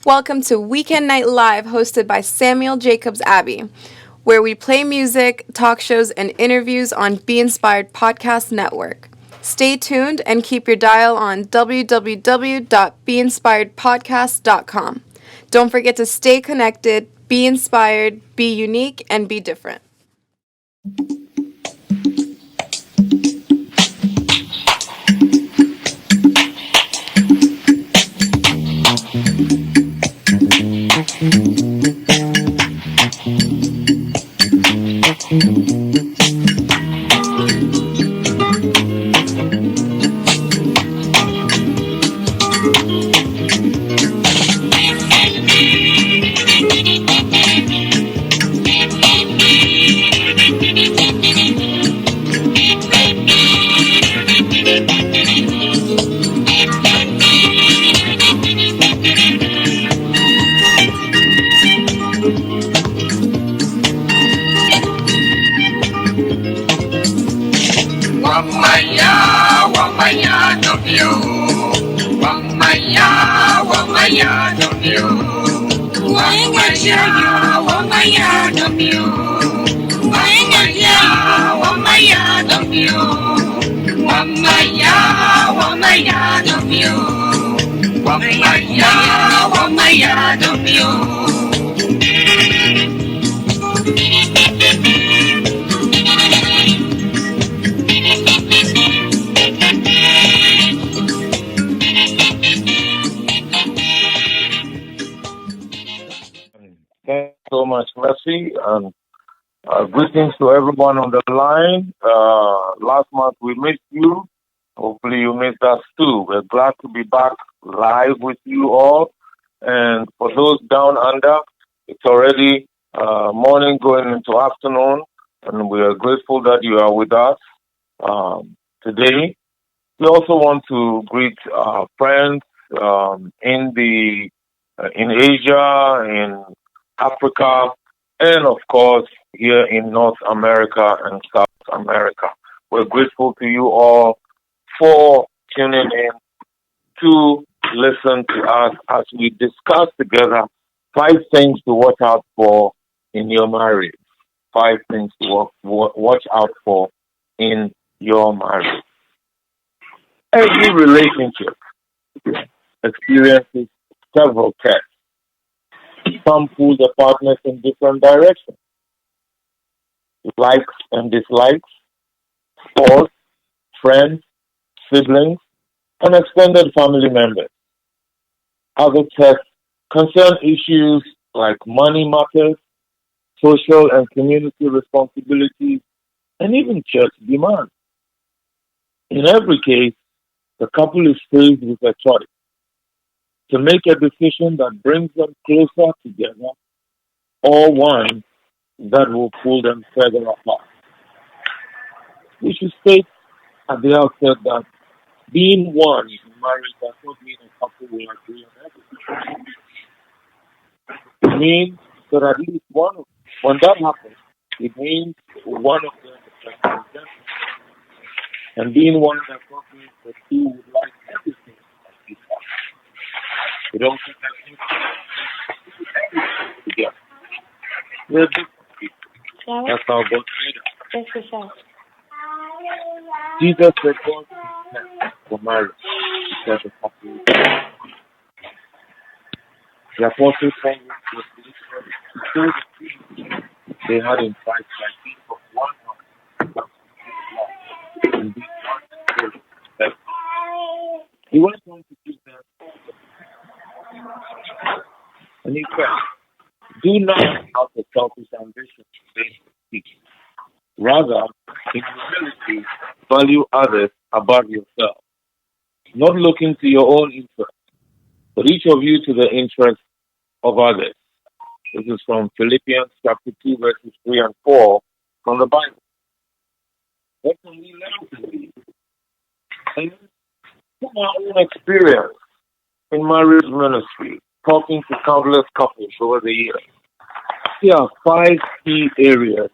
Welcome to Weekend Night Live, hosted by Samuel Jacobs Abbey, where we play music, talk shows, and interviews on Be Inspired Podcast Network. Stay tuned and keep your dial on www.beinspiredpodcast.com. Don't forget to stay connected, be inspired, be unique, and be different. Wamaya, Wamaya, don't you? Wamaya, Wamaya, don't you? Wamaya, Wamaya, don't you? Wamaya, Wamaya, don't you? Wamaya, Wamaya, don't you? Wamaya, Wamaya, don't you? Thanks so much, Mercy, and greetings to everyone on the line. Last month we missed you. Hopefully you missed us too. We're glad to be back live with you all. And for those down under, it's already morning going into afternoon, and we are grateful that you are with us today. We also want to greet our friends in Asia, in Africa, and of course here in North America and South America. We're grateful to you all for tuning in to listen to us as we discuss together 5 things to watch out for in your marriage. 5 things to watch out for in your marriage. Every relationship experiences several tests. Some pull the partners in different directions, likes and dislikes, sports, friends, siblings, and extended family members. Other tests concern issues like money matters, social and community responsibilities, and even church demands. In every case, the couple is faced with a choice to make a decision that brings them closer together or one that will pull them further apart. We should state at the outset that being one in marriage does not mean a couple will agree on everything. It means that at least one of when that happens, it means one of them is represented. And being one does not mean the two would like everything at this time. It also does not mean everything together. We're different people. That's how God made us. Yes, for sure. Jesus said God is for marriage. He said the couple. The apostles Paul was he told the people they had in Christ like being of one heart and be one spirit. Like, he was going to give them and he said, do not out of selfish ambition based on speech. Rather, in humility, value others above yourself, not looking to your own interest, but each of you to the interest of others. This is from Philippians chapter 2, verses 3 and 4 from the Bible. What can we learn from these? And from our own experience in marriage ministry, talking to countless couples over the years, here are 5 key areas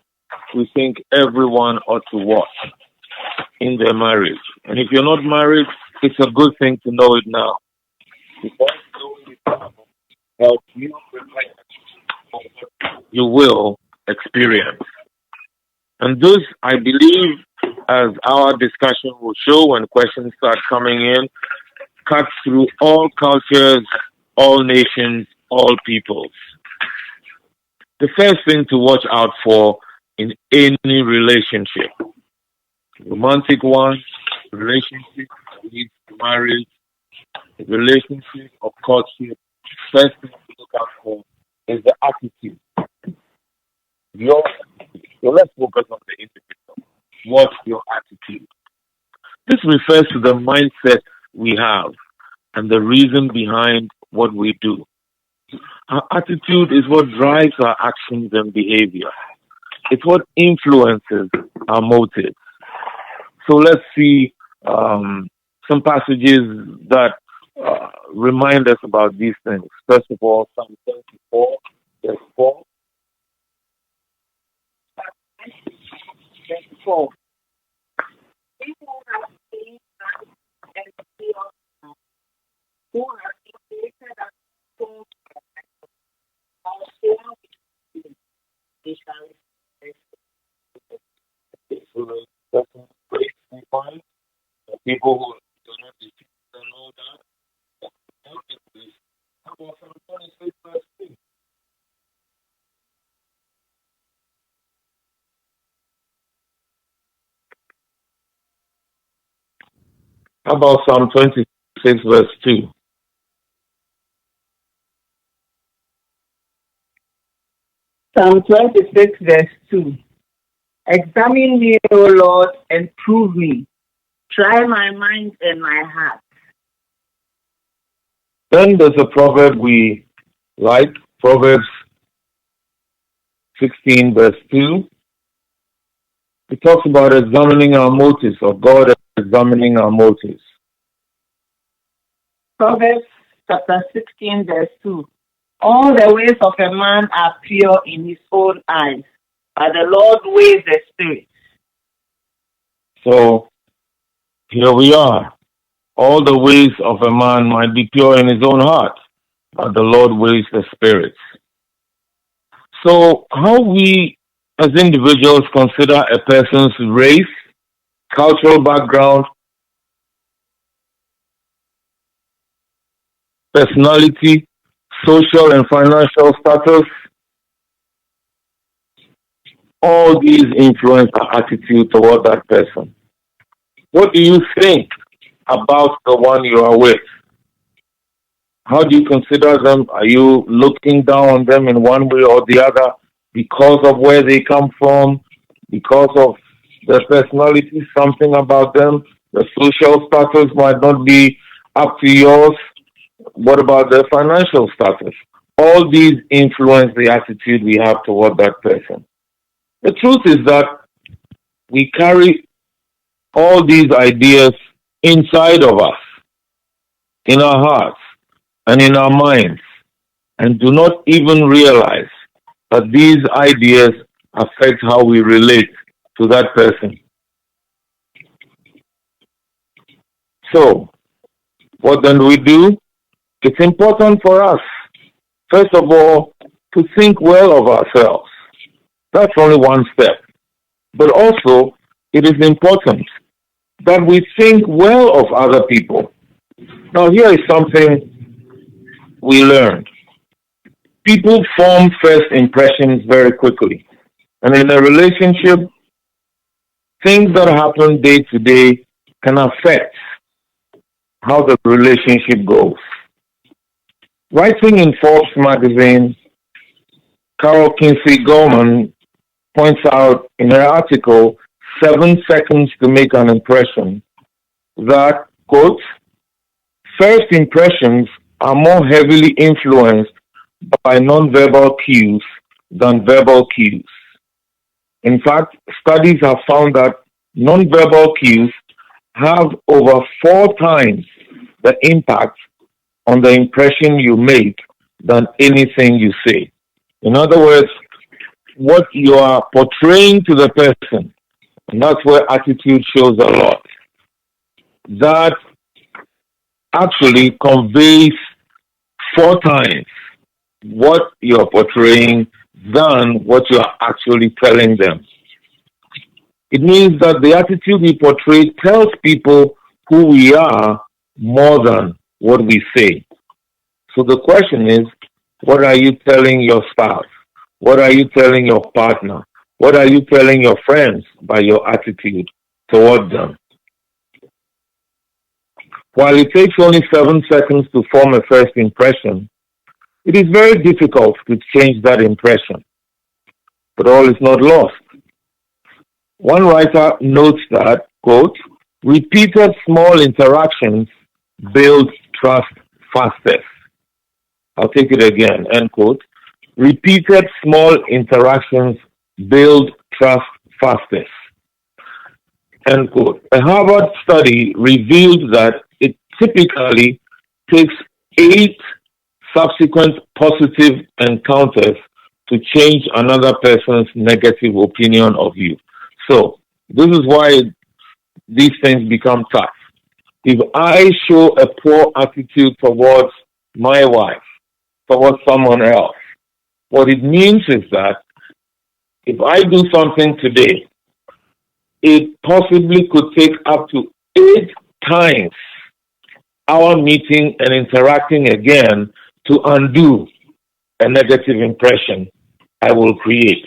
we think everyone ought to watch in their marriage. And if you're not married, it's a good thing to know it now. Because knowing it now help you reflect on what you will experience. And this, I believe, as our discussion will show when questions start coming in, cuts through all cultures, all nations, all peoples. The first thing to watch out for in any relationship, romantic one, relationship that leads to marriage, relationship of courtship, first thing to look out for is the attitude. Your, so let's focus on the individual. What's your attitude? This refers to the mindset we have and the reason behind what we do. Our attitude is what drives our actions and behavior. It's what influences our motives. So let's see some passages that remind us about these things. First of all, Psalm 24, verse 4. 24. He who has seen us and see us now, who has created us so our soul they shall So the second place we find the people who do not defeat and know that. How about Psalm 26, verse 2? How about Psalm 26, verse 2? Psalm 26, verse 2. Examine me, O Lord, and prove me. Try my mind and my heart. Then there's a proverb we like, Proverbs 16, verse 2. It talks about examining our motives, or God examining our motives. Proverbs chapter 16, verse 2. All the ways of a man are pure in his own eyes, but the Lord weighs the spirit. So here we are. All the ways of a man might be pure in his own heart, but the Lord weighs the spirits. So how we as individuals consider a person's race, cultural background, personality, social and financial status, all these influence our attitude toward that person. What do you think about the one you are with? How do you consider them? Are you looking down on them in one way or the other because of where they come from, because of their personality, something about them? The social status might not be up to yours. What about their financial status? All these influence the attitude we have toward that person. The truth is that we carry all these ideas inside of us, in our hearts and in our minds, and do not even realize that these ideas affect how we relate to that person. So, what then do we do? It's important for us, first of all, to think well of ourselves. That's only one step. But also, it is important that we think well of other people. Now, here is something we learned. People form first impressions very quickly. And in a relationship, things that happen day to day can affect how the relationship goes. Writing in Forbes magazine, Carol Kinsey Gorman points out in her article, 7 seconds to make an impression, that, quote, first impressions are more heavily influenced by nonverbal cues than verbal cues. In fact, studies have found that nonverbal cues have over 4 times the impact on the impression you make than anything you say. In other words, what you are portraying to the person, and that's where attitude shows a lot, that actually conveys 4 times what you're portraying than what you're actually telling them. It means that the attitude we portray tells people who we are more than what we say. So the question is, what are you telling your spouse? What are you telling your partner? What are you telling your friends by your attitude toward them? While it takes only 7 seconds to form a first impression, it is very difficult to change that impression. But all is not lost. One writer notes that, quote, repeated small interactions build trust fastest. I'll take it again, end quote. Repeated small interactions build trust fastest, end quote. A Harvard study revealed that it typically takes 8 subsequent positive encounters to change another person's negative opinion of you. So, this is why these things become tough. If I show a poor attitude towards my wife, towards someone else, what it means is that if I do something today, it possibly could take up to 8 times our meeting and interacting again to undo a negative impression I will create.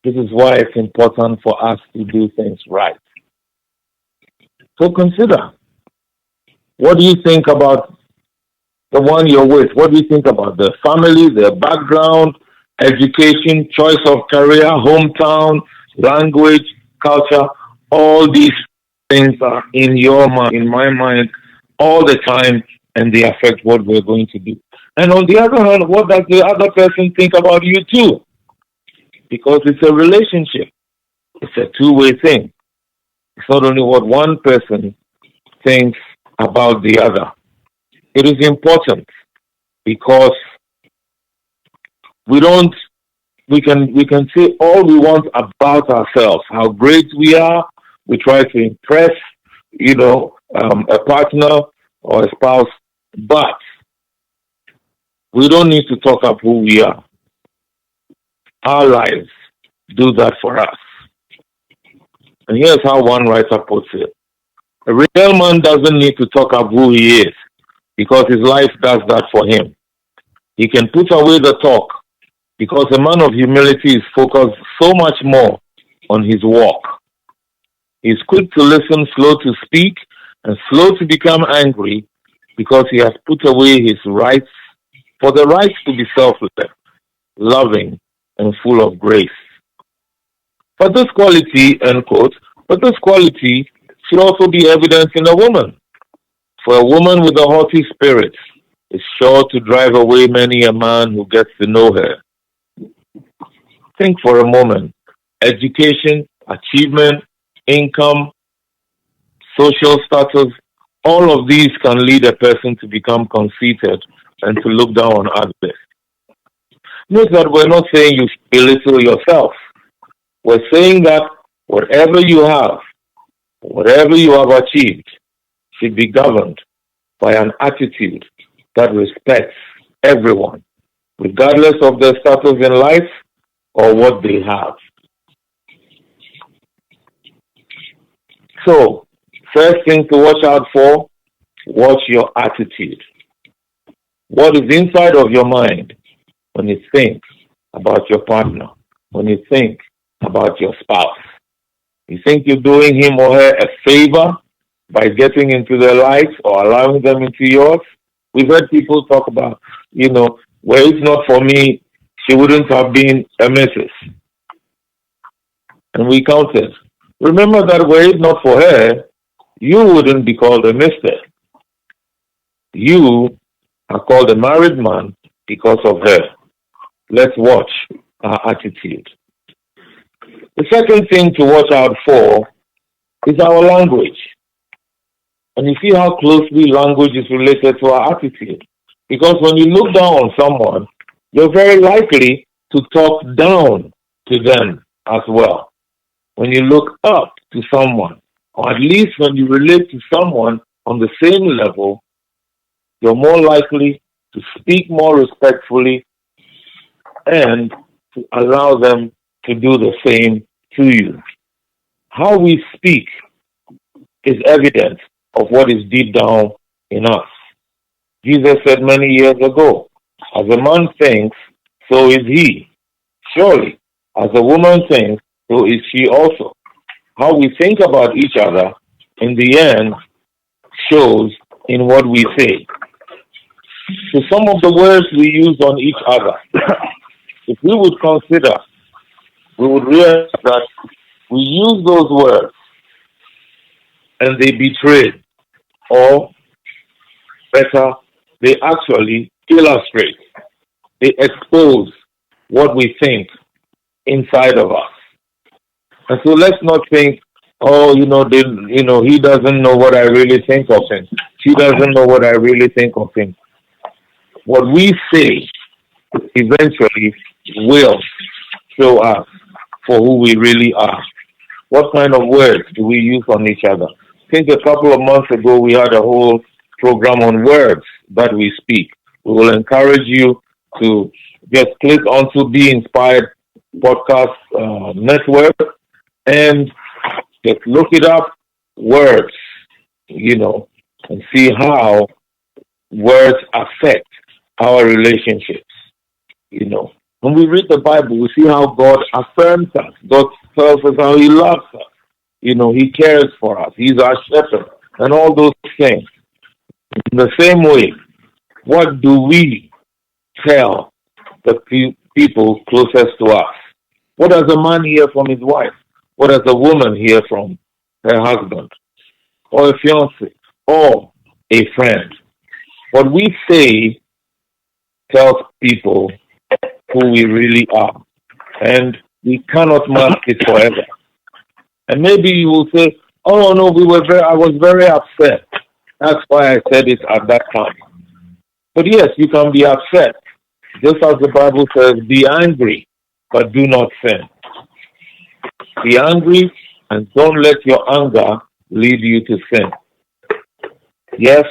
This is why it's important for us to do things right. So consider, what do you think about the one you're with? What do you think about their family, their background, education, choice of career, hometown, language, culture? All these things are in your mind, in my mind, all the time, and they affect what we're going to do. And on the other hand, what does the other person think about you too? Because it's a relationship. It's a two-way thing. It's not only what one person thinks about the other. It is important because we can say all we want about ourselves, how great we are. We try to impress, a partner or a spouse, but we don't need to talk up who we are. Our lives do that for us. And here's how one writer puts it. A real man doesn't need to talk up who he is because his life does that for him. He can put away the talk because a man of humility is focused so much more on his walk. He's quick to listen, slow to speak, and slow to become angry because he has put away his rights for the rights to be selfless, loving, and full of grace. But this quality, end quote, should also be evident in a woman. For a woman with a haughty spirit is sure to drive away many a man who gets to know her. Think for a moment. Education, achievement, income, social status, all of these can lead a person to become conceited and to look down on others. Note that we're not saying you should belittle yourself. We're saying that whatever you have achieved, should be governed by an attitude that respects everyone, regardless of their status in life or what they have. So, first thing to watch out for, watch your attitude. What is inside of your mind when you think about your partner, when you think about your spouse? You think you're doing him or her a favor by getting into their lives or allowing them into yours? We've heard people talk about, were it not for me, she wouldn't have been a Mrs. And we counted. Remember that were it not for her, you wouldn't be called a Mr. You are called a married man because of her. Let's watch our attitude. The second thing to watch out for is our language. And you see how closely language is related to our attitude. Because when you look down on someone, you're very likely to talk down to them as well. When you look up to someone, or at least when you relate to someone on the same level, you're more likely to speak more respectfully, and to allow them to do the same to you. How we speak is evidence of what is deep down in us. Jesus said many years ago, as a man thinks, so is he. Surely, as a woman thinks, so is she also. How we think about each other, in the end, shows in what we say. So some of the words we use on each other, if we would consider, we would realize that we use those words and they betray, or better, they actually illustrate, they expose what we think inside of us. And so let's not think, oh, he doesn't know what I really think of him. She doesn't know what I really think of him. What we say eventually will show us for who we really are. What kind of words do we use on each other? I think a couple of months ago we had a whole program on words that we speak. We will encourage you to just click onto Be Inspired Podcast Network and just look it up, words, and see how words affect our relationships. When we read the Bible, we see how God affirms us. God tells us how He loves us. He cares for us. He's our shepherd, and all those things. In the same way, what do we tell the people closest to us? What does a man hear from his wife? What does a woman hear from her husband? Or a fiancé? Or a friend? What we say tells people who we really are. And we cannot mask it forever. And maybe you will say, oh no, I was very upset. That's why I said it at that time. But yes, you can be upset. Just as the Bible says, be angry, but do not sin. Be angry and don't let your anger lead you to sin. Yes,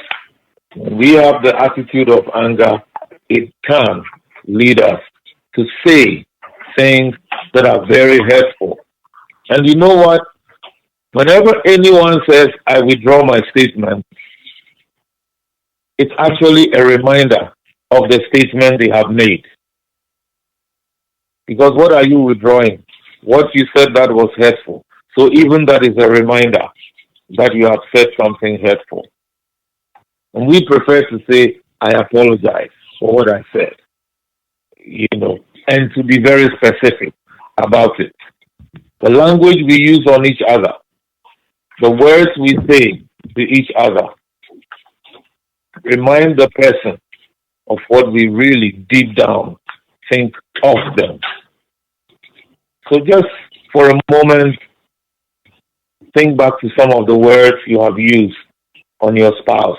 when we have the attitude of anger, it can lead us to say things that are very hurtful. And you know what? Whenever anyone says, I withdraw my statement, it's actually a reminder of the statement they have made. Because what are you withdrawing? What you said that was hurtful. So even that is a reminder that you have said something hurtful. And we prefer to say, I apologize for what I said. And to be very specific about it. The language we use on each other, the words we say to each other, remind the person of what we really deep down think of them. So just for a moment, think back to some of the words you have used on your spouse,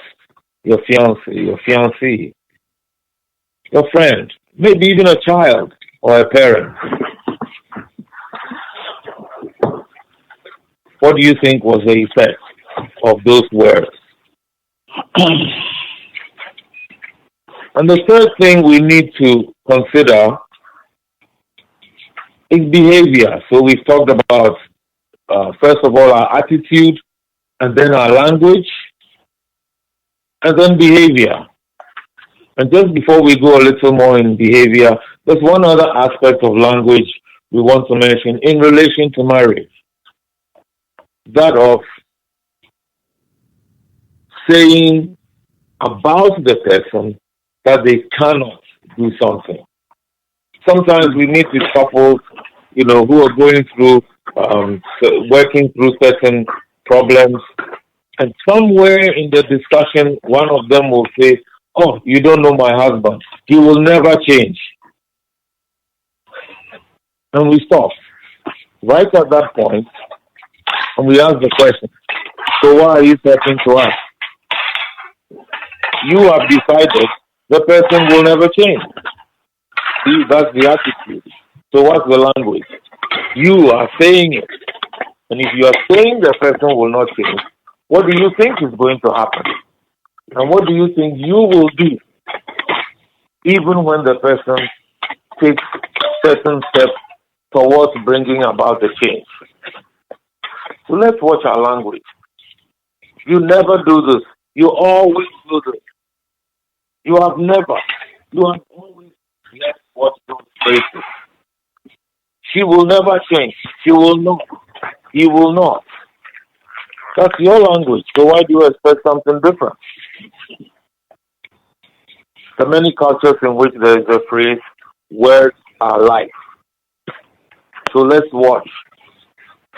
your fiancé, your fiancée, your friend, maybe even a child or a parent. What do you think was the effect of those words? And the third thing we need to consider is behavior. So we've talked about, first of all, our attitude, and then our language, and then behavior. And just before we go a little more in behavior, there's one other aspect of language we want to mention in relation to marriage. That of saying about the person that they cannot do something. Sometimes we meet with couples, who are going through, working through certain problems, and somewhere in the discussion, one of them will say, oh, you don't know my husband. He will never change. And we stop right at that point, and we ask the question, so why are you talking to us? You have decided the person will never change. See, that's the attitude. So what's the language? You are saying it. And if you are saying the person will not change, what do you think is going to happen? And what do you think you will do even when the person takes certain steps towards bringing about the change. So let's watch our language. You never do this. You always do this. You have never. You have always left what those phrases. She will never change. She will not. He will not. That's your language. So why do you expect something different? There are many cultures in which there is a phrase, words are life. So let's watch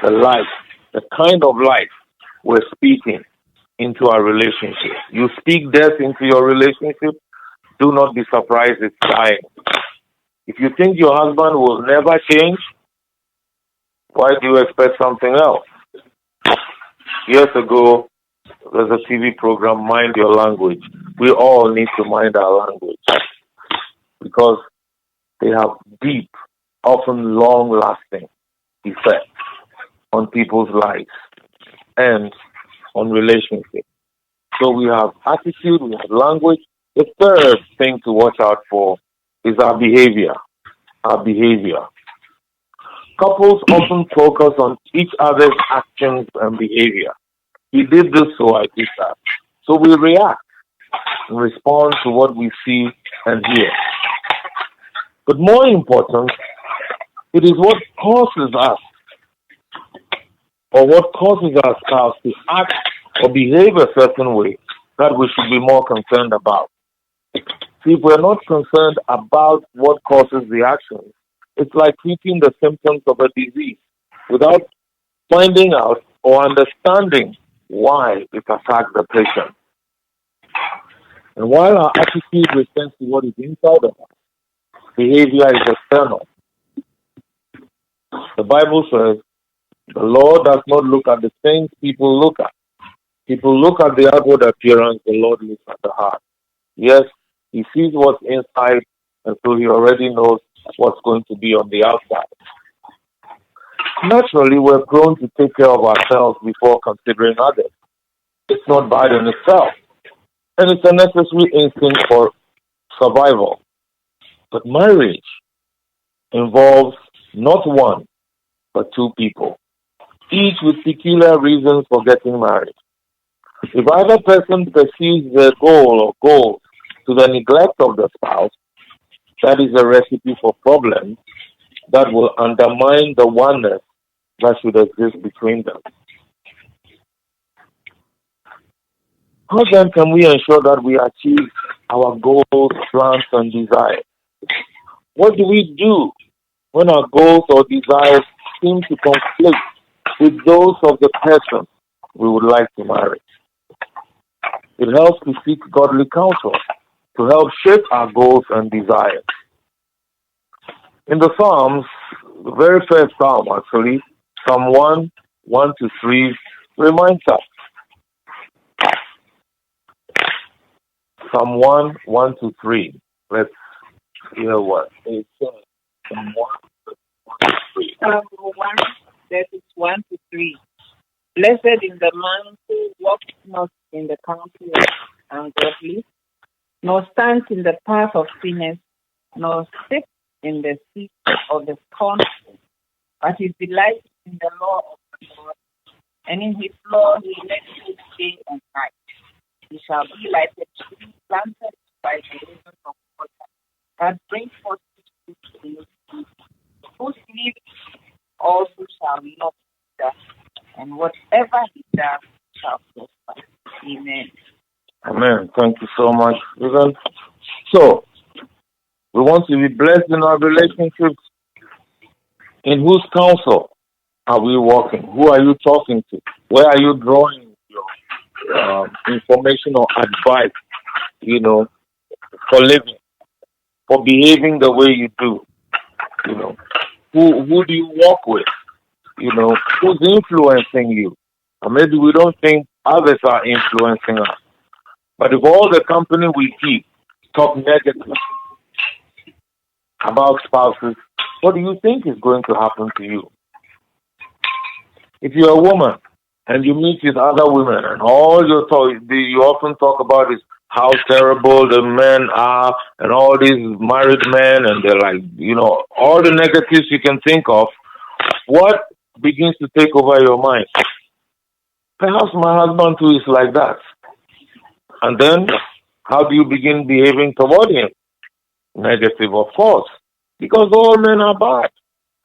the life, the kind of life we're speaking into our relationship. You speak death into your relationship, do not be surprised it's dying. If you think your husband will never change, why do you expect something else? Years ago, there's a TV program, Mind Your Language. We all need to mind our language because they have deep, often long-lasting effects on people's lives and on relationships. So we have attitude, we have language. The third thing to watch out for is our behavior. Our behavior. Couples often focus on each other's actions and behavior. He did this, so I did that. So we react and respond to what we see and hear. But more important, it is what causes us to act or behave a certain way that we should be more concerned about. See, if we're not concerned about what causes the actions, it's like treating the symptoms of a disease without finding out or understanding why it attacks the patient. And while our attitude refers to what is inside of us, behavior is external. The Bible says the Lord does not look at the things people look at. People look at the outward appearance, the Lord looks at the heart. Yes, He sees what's inside, and so He already knows what's going to be on the outside. Naturally, we're prone to take care of ourselves before considering others. It's not bad in itself, and it's a necessary instinct for survival. But marriage involves not one, but two people, each with peculiar reasons for getting married. If either person perceives their goal or goals to the neglect of the spouse, that is a recipe for problems that will undermine the oneness that should exist between them. How then can we ensure that we achieve our goals, plans, and desires? What do we do when our goals or desires seem to conflict with those of the person we would like to marry? It helps to seek godly counsel to help shape our goals and desires. In the Psalms, the very first Psalm actually, Psalm 1, 1 to 3, reminds us. Psalm 1, 1 to 3. Let's hear what it says. Psalm 1, 1 to 3. Psalm 1, verses 1 to 3. Blessed is the man who walks not in the counsel of ungodly, nor stands in the path of sinners, nor sits in the seat of the scornful, but his delight in the law of the Lord, and in his law he meditates day and night. He shall be like a tree planted by the rivers of water, that brings forth his fruit in its season, whose leaf also shall not wither, and whatever he does shall prosper. Amen. Amen. Thank you so much, Susan. So, we want to be blessed in our relationships. In whose counsel are we walking? Who are you talking to? Where are you drawing your information or advice, for living, for behaving the way you do? Who do you walk with? Who's influencing you? Or maybe we don't think others are influencing us. But if all the company we keep talk negative about spouses, what do you think is going to happen to you? If you're a woman and you meet with other women and all you often talk about is how terrible the men are, and all these married men, and they're like, all the negatives you can think of. What begins to take over your mind? Perhaps my husband too is like that. And then, how do you begin behaving toward him? Negative, of course, because all men are bad.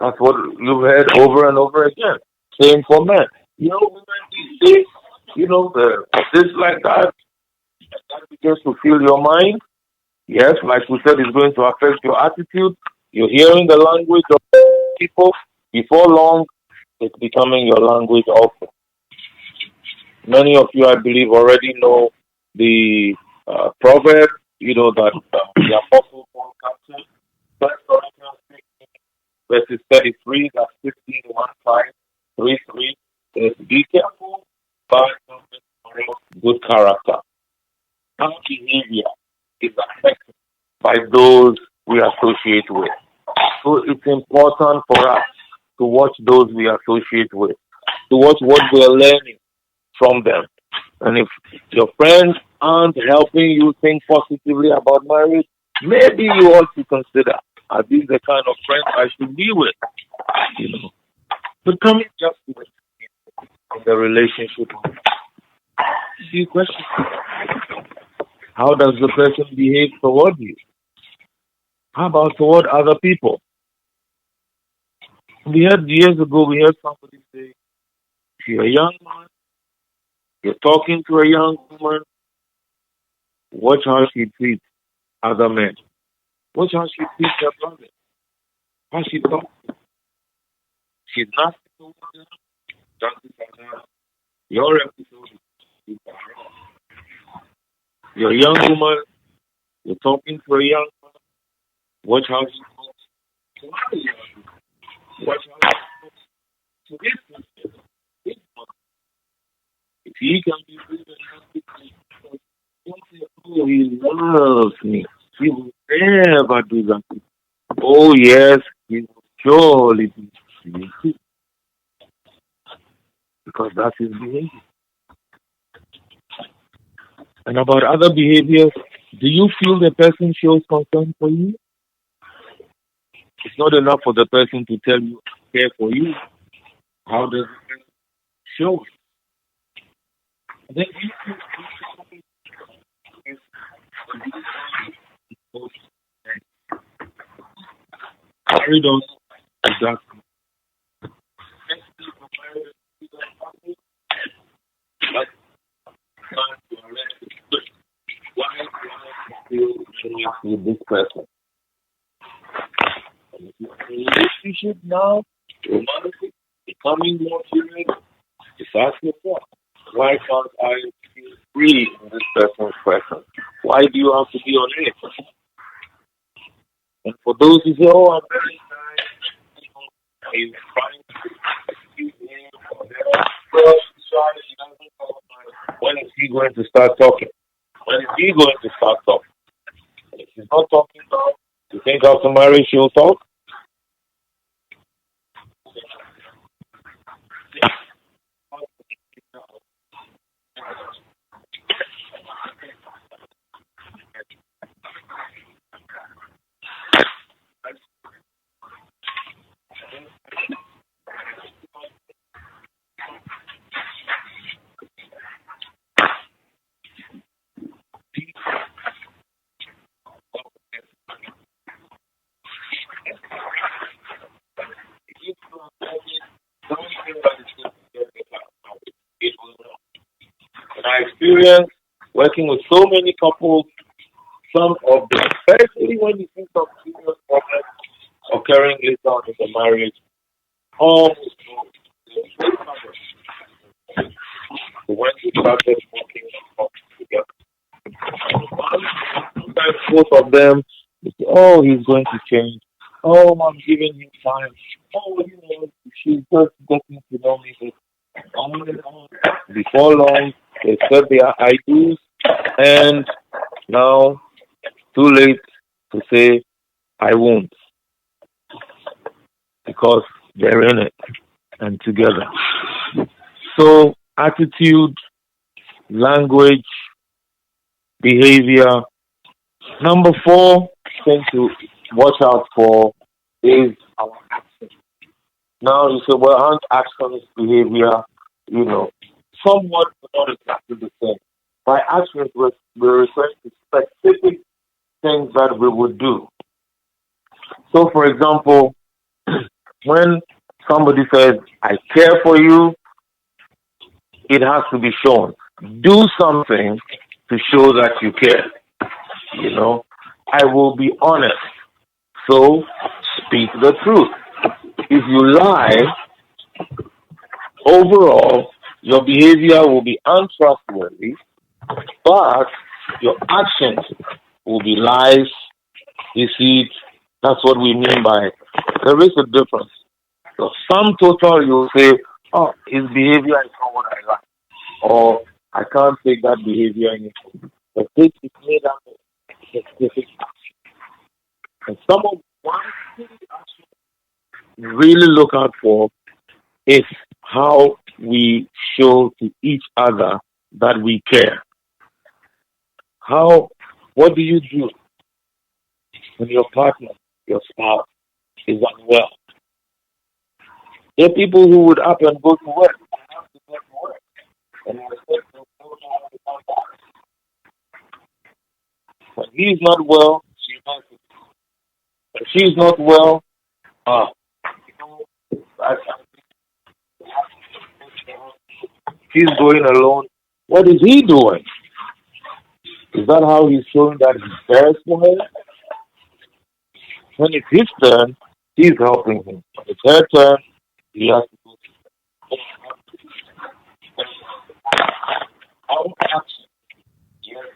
That's what you've heard over and over again. Same for men. Women these days, this like that, that begins to fill your mind. Yes, like we said, it's going to affect your attitude. You're hearing the language of people. Before long, it's becoming your language also. Many of you, I believe, already know the proverb, that the Apostle Paul captured. First Corinthians 15, verses 33, that's 15, 1, 5, 3, 3. Says, be careful, but good character. Our behavior is affected by those we associate with. So it's important for us to watch those we associate with, to watch what we're learning from them. And if your friends aren't helping you think positively about marriage, maybe you ought to consider, are these the kind of friends I should be with? But coming just to it in the relationship. See, question: how does the person behave toward you? How about toward other people? Years ago, we heard somebody say, if you're a young man, you're talking to a young woman, watch how she treats other men. Watch how she treats her brother. How she talks. She's nasty to them. Chances are your episode is wrong. You're a young woman, you're talking to a young man, watch how she talks to other young women. Watch how she talks to this person. This one. If he can be good enough to don't say, oh, he loves me. He will never do that. Oh, yes, he will surely be. Because that's his behavior. And about other behaviors, do you feel the person shows concern for you? It's not enough for the person to tell you, I care for you. How does the person show it? And then you feel carried on with that. Why do I feel with this person? Relationship now, romantic, becoming more serious, just ask yourself, why can't I feel free in this person's presence? Why do you have to be on it? And for those who say, oh, I'm very nice, he's trying to excuse me or whatever, well, sorry, he doesn't talk about it. When is he going to start talking? When is he going to start talking? If he's not talking now, you think after marriage she'll talk? And I experienced working with so many couples, some of them, especially when you think of serious problems occurring later on in the marriage, almost when we started working together. Sometimes both of them, they say, oh, he's going to change. Oh, I'm giving him time. Oh, she's just getting to know me. On and on. Before long, they said their ideas, and now too late to say I won't, because they're in it and together. So attitude, language, behavior. Number four thing to watch out for is our actions. Now you say, well, aren't actions behavior, you know, somewhat not exactly the same. By actions, we're referring to specific things that we would do. So, for example, when somebody says, I care for you, it has to be shown. Do something to show that you care. You know, I will be honest. So, speak the truth. If you lie, overall, your behavior will be untrustworthy, but your actions will be lies, deceit. That's what we mean by there is a difference. So sum total, you'll say, oh, his behavior is not what I like, or I can't take that behavior anymore. But this is made up of specific action. And some of one thing action really look out for is how we show to each other that we care. How, what do you do when your partner, your spouse, is unwell? There are people who would up and go to work. I have to go to work. And I expect to go to come back. When he's not well, she has to. When she's not well, uh, I, she's going alone. What is he doing? Is that how he's showing that he cares for her? When it's his turn, he's helping him. When it's her turn, he has to go. Our action, yes,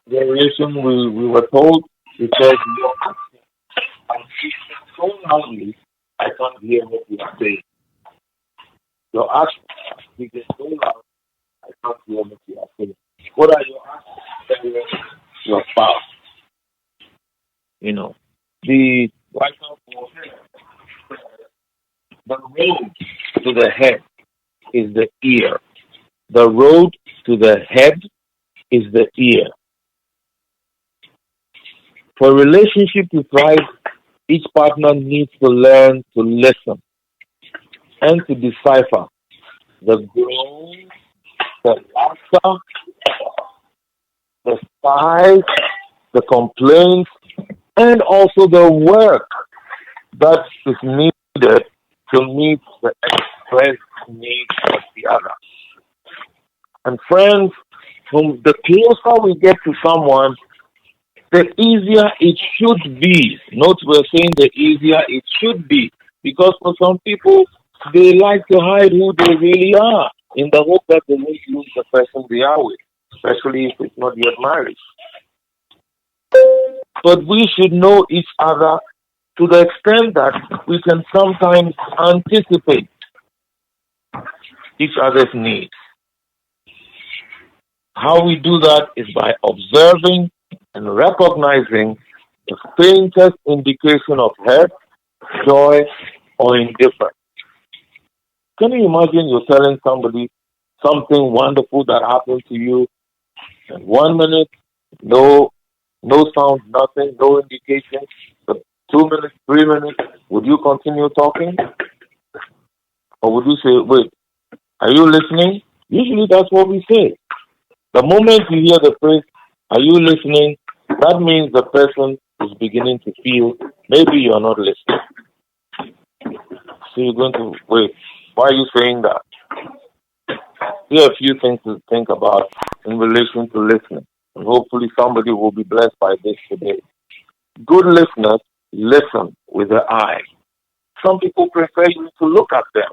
variation we were told because your action and speaking so loudly, I can't hear what you are saying. Your action speaking so loud, I can't hear what you are saying. What are your actions telling your spouse? You know, the right now for the road to the head is the ear. The road to the head is the ear. For a relationship to thrive, each partner needs to learn to listen and to decipher the groan, the laughter, the sighs, the complaints, and also the work that is needed to meet the expressed needs of the other. And friends, the closer we get to someone, the easier it should be. Note we're saying the easier it should be. Because for some people, they like to hide who they really are in the hope that they won't lose the person they are with, especially if it's not yet married. But we should know each other to the extent that we can sometimes anticipate each other's needs. How we do that is by observing and recognizing the faintest indication of hurt, joy, or indifference. Can you imagine you're telling somebody something wonderful that happened to you, and 1 minute, no sound, nothing, no indication, but 2 minutes, 3 minutes, would you continue talking? Or would you say, wait, are you listening? Usually that's what we say. The moment you hear the phrase, are you listening? That means the person is beginning to feel maybe you're not listening. So you're going to, wait, why are you saying that? Here are a few things to think about in relation to listening. And hopefully somebody will be blessed by this today. Good listeners listen with the eye. Some people prefer you to look at them.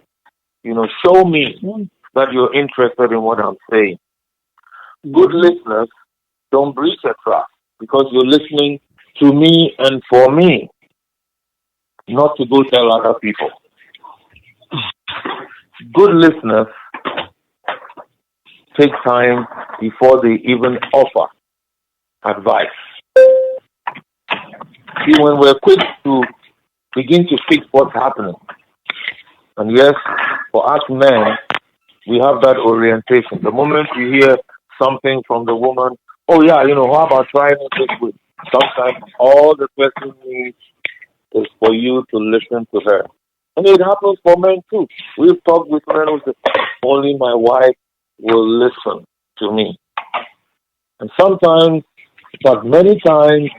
Show me that you're interested in what I'm saying. Good listeners don't breach a trust because you're listening to me and for me, not to go tell other people. Good listeners take time before they even offer advice. See, when we're quick to begin to fix what's happening, and yes, For us men, we have that orientation. The moment you hear something from the woman, oh yeah, how about trying it this way? Sometimes all the person needs is for you to listen to her. And it happens for men too. We've talked with men who say, only my wife will listen to me. And sometimes, but many times,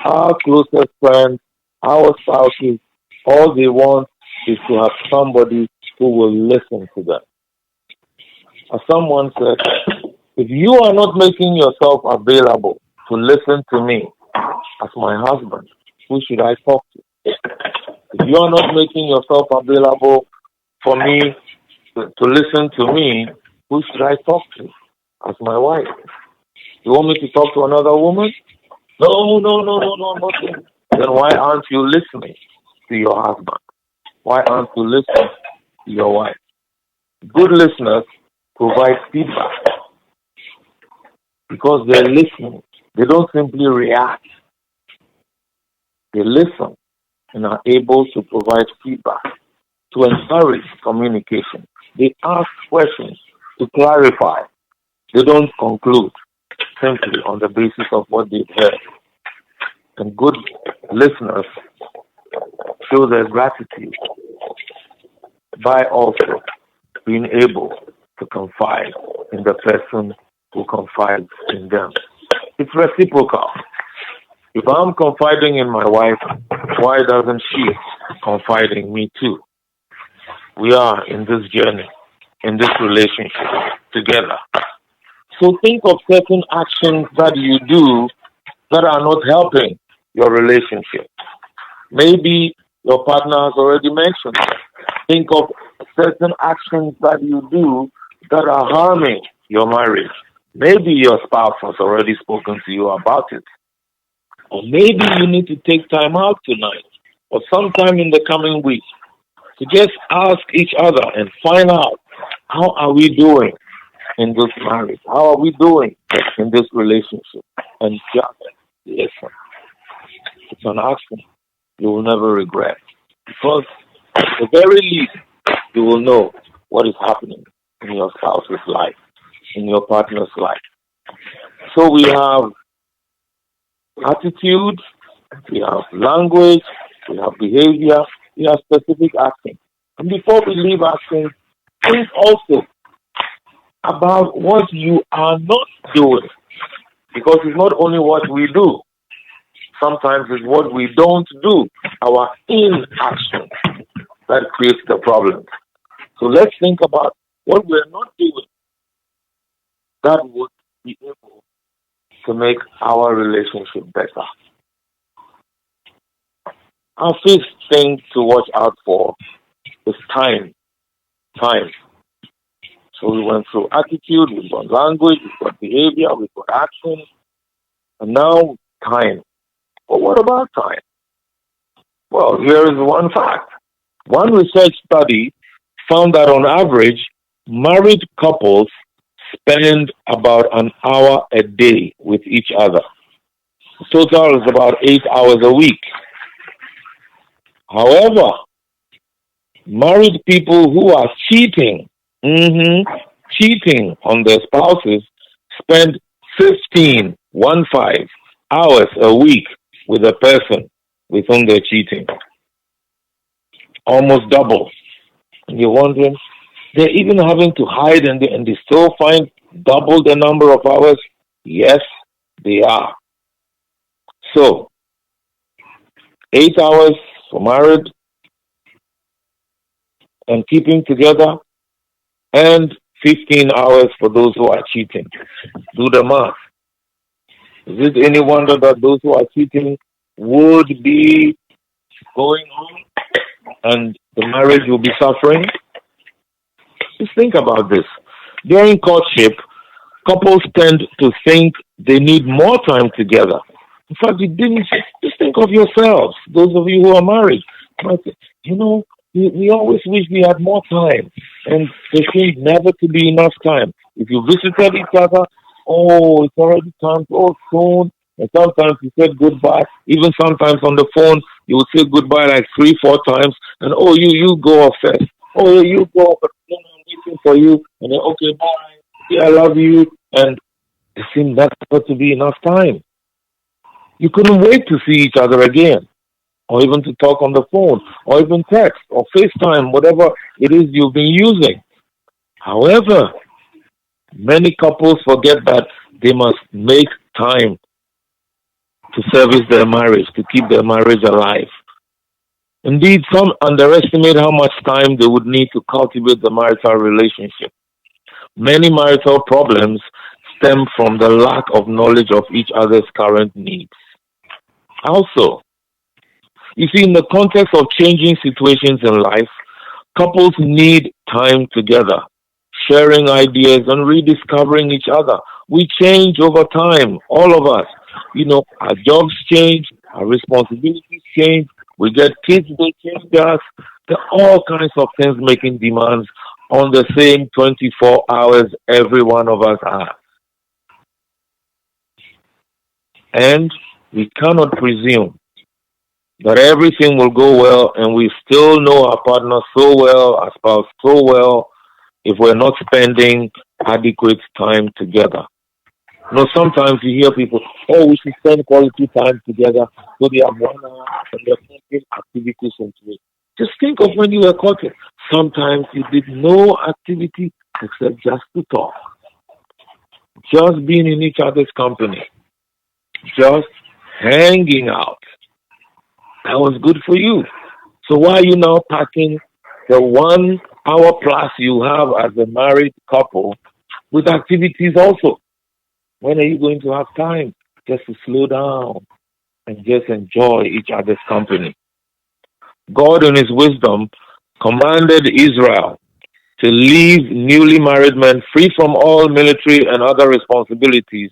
our closest friends, our spouses, all they want is to have somebody who will listen to them. As someone said, if you are not making yourself available to listen to me as my husband, who should I talk to? If you are not making yourself available for me to listen to me, who should I talk to as my wife? You want me to talk to another woman? No, I'm not. Then why aren't you listening to your husband? Why aren't you listening to your wife? Good listeners provide feedback because they're listening. They don't simply react. They listen and are able to provide feedback to encourage communication. They ask questions to clarify. They don't conclude simply on the basis of what they've heard. And good listeners show their gratitude by also being able to confide in the person who confides in them. It's reciprocal. If I'm confiding in my wife, why doesn't she confide in me too? We are in this journey, in this relationship together. So think of certain actions that you do that are not helping your relationship. Maybe your partner has already mentioned it. Think of certain actions that you do that are harming your marriage. Maybe your spouse has already spoken to you about it. Or maybe you need to take time out tonight or sometime in the coming week to just ask each other and find out, how are we doing in this marriage? How are we doing in this relationship? And just listen. It's an action you will never regret. Because at the very least, you will know what is happening in your spouse's life, in your partner's life. So we have attitude, we have language, we have behavior, we have specific action. And before we leave action, think also about what you are not doing. Because it's not only what we do, sometimes it's what we don't do, our inaction, that creates the problem. So let's think about what we're not doing that would be able to make our relationship better. Our fifth thing to watch out for is time. Time. So we went through attitude, we've got language, we've got behavior, we've got action, and now time. But what about time? Well, here is one fact. One research study found that on average, married couples spend about an hour a day with each other. The total is about 8 hours a week. However, married people who are cheating on their spouses spend 15 hours a week with a person with whom they're cheating. Almost double. And you're wondering, they're even having to hide and they still find double the number of hours? Yes, they are. So, 8 hours for married and keeping together, and 15 hours for those who are cheating. Do the math. Is it any wonder that those who are cheating would be going on and the marriage will be suffering? Just think about this. During courtship, couples tend to think they need more time together. In fact, you didn't just think of yourselves, those of you who are married. We always wish we had more time, and there seems never to be enough time. If you visited each other, it's already time, soon. And sometimes you said goodbye. Even sometimes on the phone, you would say goodbye like 3, 4 times, and you go off first. Oh, yeah, you go, but no, I'm waiting for you. And then, okay, bye. Yeah, I love you. And it seemed that's supposed to be enough time. You couldn't wait to see each other again, or even to talk on the phone, or even text, or FaceTime, whatever it is you've been using. However, many couples forget that they must make time to service their marriage, to keep their marriage alive. Indeed, some underestimate how much time they would need to cultivate the marital relationship. Many marital problems stem from the lack of knowledge of each other's current needs. Also, you see, in the context of changing situations in life, couples need time together, sharing ideas and rediscovering each other. We change over time, all of us. Our jobs change, our responsibilities change, we get kids, they change us. There are all kinds of things making demands on the same 24 hours every one of us has. And we cannot presume that everything will go well and we still know our partner so well, our spouse so well, if we're not spending adequate time together. Sometimes you hear people, oh, we should spend quality time together. So they have 1 hour and they're putting activities into it. Just think of when you were courting. Sometimes you did no activity except just to talk, just being in each other's company, just hanging out. That was good for you. So why are you now packing the 1 hour plus you have as a married couple with activities also? When are you going to have time just to slow down and just enjoy each other's company? God, in His wisdom, commanded Israel to leave newly married men free from all military and other responsibilities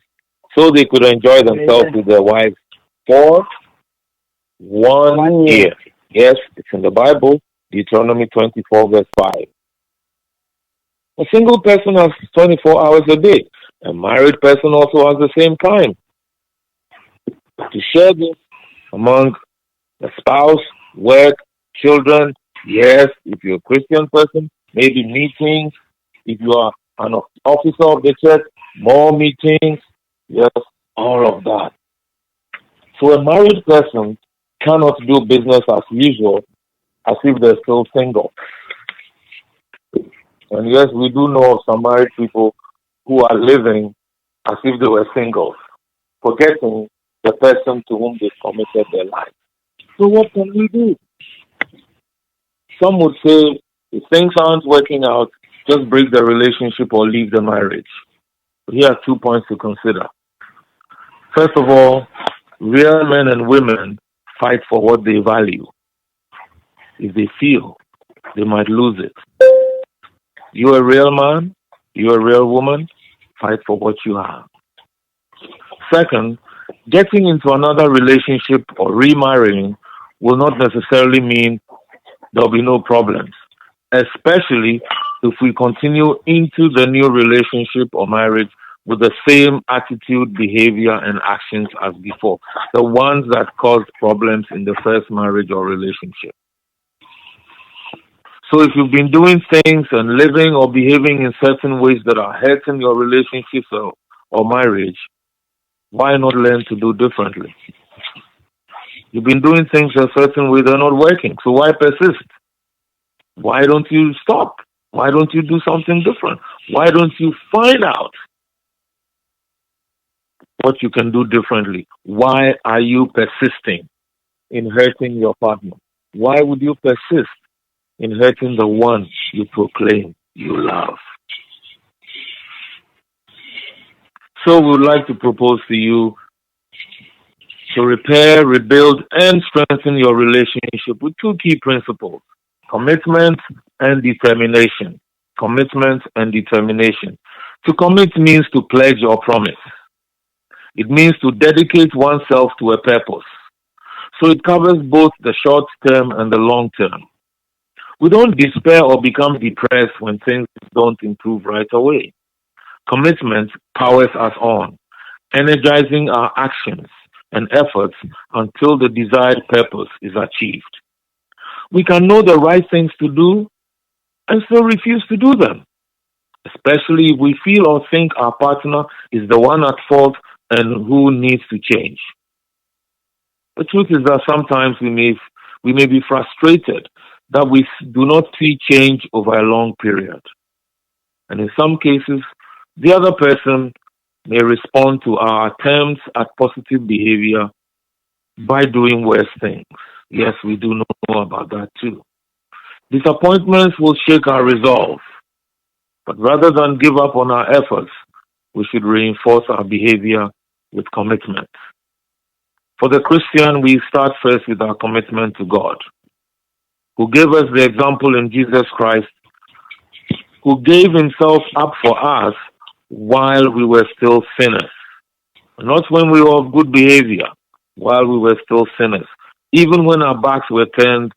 so they could enjoy themselves Amen. with their wives for 1 year. 1 year. Yes, it's in the Bible, Deuteronomy 24, verse 5. A single person has 24 hours a day. A married person also has the same time to share this among the spouse, work, children. Yes, if you're a Christian person, maybe meetings. If you are an officer of the church, more meetings. Yes, all of that. So a married person cannot do business as usual as if they're still single. And yes, we do know of some married people who are living as if they were single, forgetting the person to whom they committed their life. So what can we do? Some would say, if things aren't working out, just break the relationship or leave the marriage. Here are 2 points to consider. First of all, real men and women fight for what they value. If they feel they might lose it. You're a real man, you're a real woman, fight for what you have. Second, getting into another relationship or remarrying will not necessarily mean there'll be no problems, especially if we continue into the new relationship or marriage with the same attitude, behavior, and actions as before, the ones that caused problems in the first marriage or relationship. So if you've been doing things and living or behaving in certain ways that are hurting your relationships or marriage, why not learn to do differently? You've been doing things a certain way, they're not working. So why persist? Why don't you stop? Why don't you do something different? Why don't you find out what you can do differently? Why are you persisting in hurting your partner? Why would you persist in hurting the one you proclaim you love? So we would like to propose to you to repair, rebuild, and strengthen your relationship with two key principles: commitment and determination. Commitment and determination. To commit means to pledge or promise. It means to dedicate oneself to a purpose. So it covers both the short term and the long term. We don't despair or become depressed when things don't improve right away. Commitment powers us on, energizing our actions and efforts until the desired purpose is achieved. We can know the right things to do, and still refuse to do them, especially if we feel or think our partner is the one at fault and who needs to change. The truth is that sometimes we may be frustrated that we do not see change over a long period. And in some cases, the other person may respond to our attempts at positive behavior by doing worse things. Yes, we do know about that too. Disappointments will shake our resolve, but rather than give up on our efforts, we should reinforce our behavior with commitment. For the Christian, we start first with our commitment to God, who gave us the example in Jesus Christ, who gave himself up for us while we were still sinners. Not when we were of good behavior, while we were still sinners. Even when our backs were turned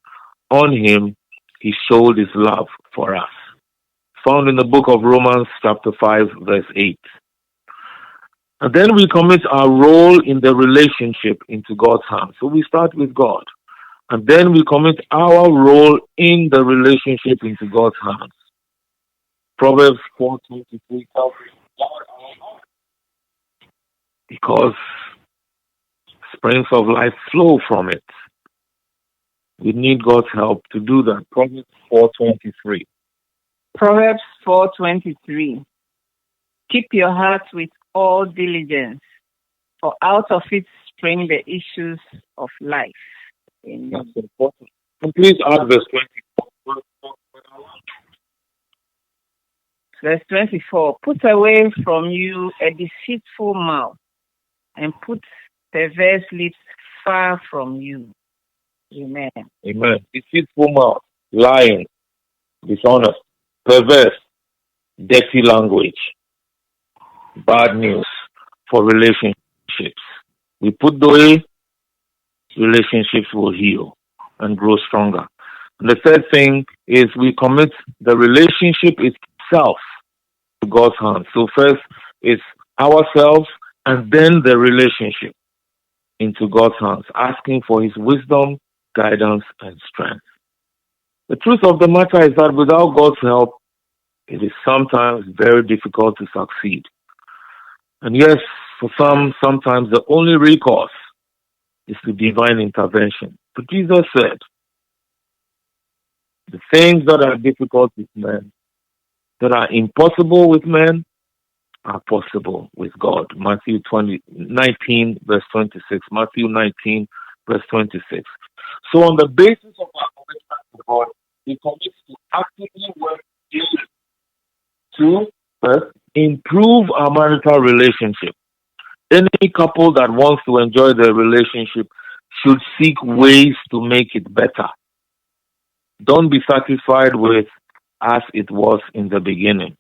on him, he showed his love for us. Found in the book of Romans, chapter 5, verse 8. And then we commit our role in the relationship into God's hands. So we start with God. And then we commit our role in the relationship into God's hands. Proverbs 4:23 tells us because springs of life flow from it. We need God's help to do that. Proverbs 4:23. Proverbs 4:23. Keep your heart with all diligence, for out of it spring the issues of life. Amen. That's important. And please add verse 24. Verse 24. Put away from you a deceitful mouth, and put perverse lips far from you. Amen. Amen. Deceitful mouth, lying, dishonest, perverse, dirty language, bad news for relationships. We put away, relationships will heal and grow stronger. And the third thing is we commit the relationship itself to God's hands. So first is ourselves and then the relationship into God's hands, asking for his wisdom, guidance, and strength. The truth of the matter is that without God's help, it is sometimes very difficult to succeed. And yes, for some, sometimes the only recourse is to divine intervention. But Jesus said, the things that are difficult with men, that are impossible with men, are possible with God. Matthew 19, verse 26. Matthew 19, verse 26. So on the basis of our commitment to God, we commit to actively work to first improve our marital relationship. Any couple that wants to enjoy their relationship should seek ways to make it better. Don't be satisfied with as it was in the beginning,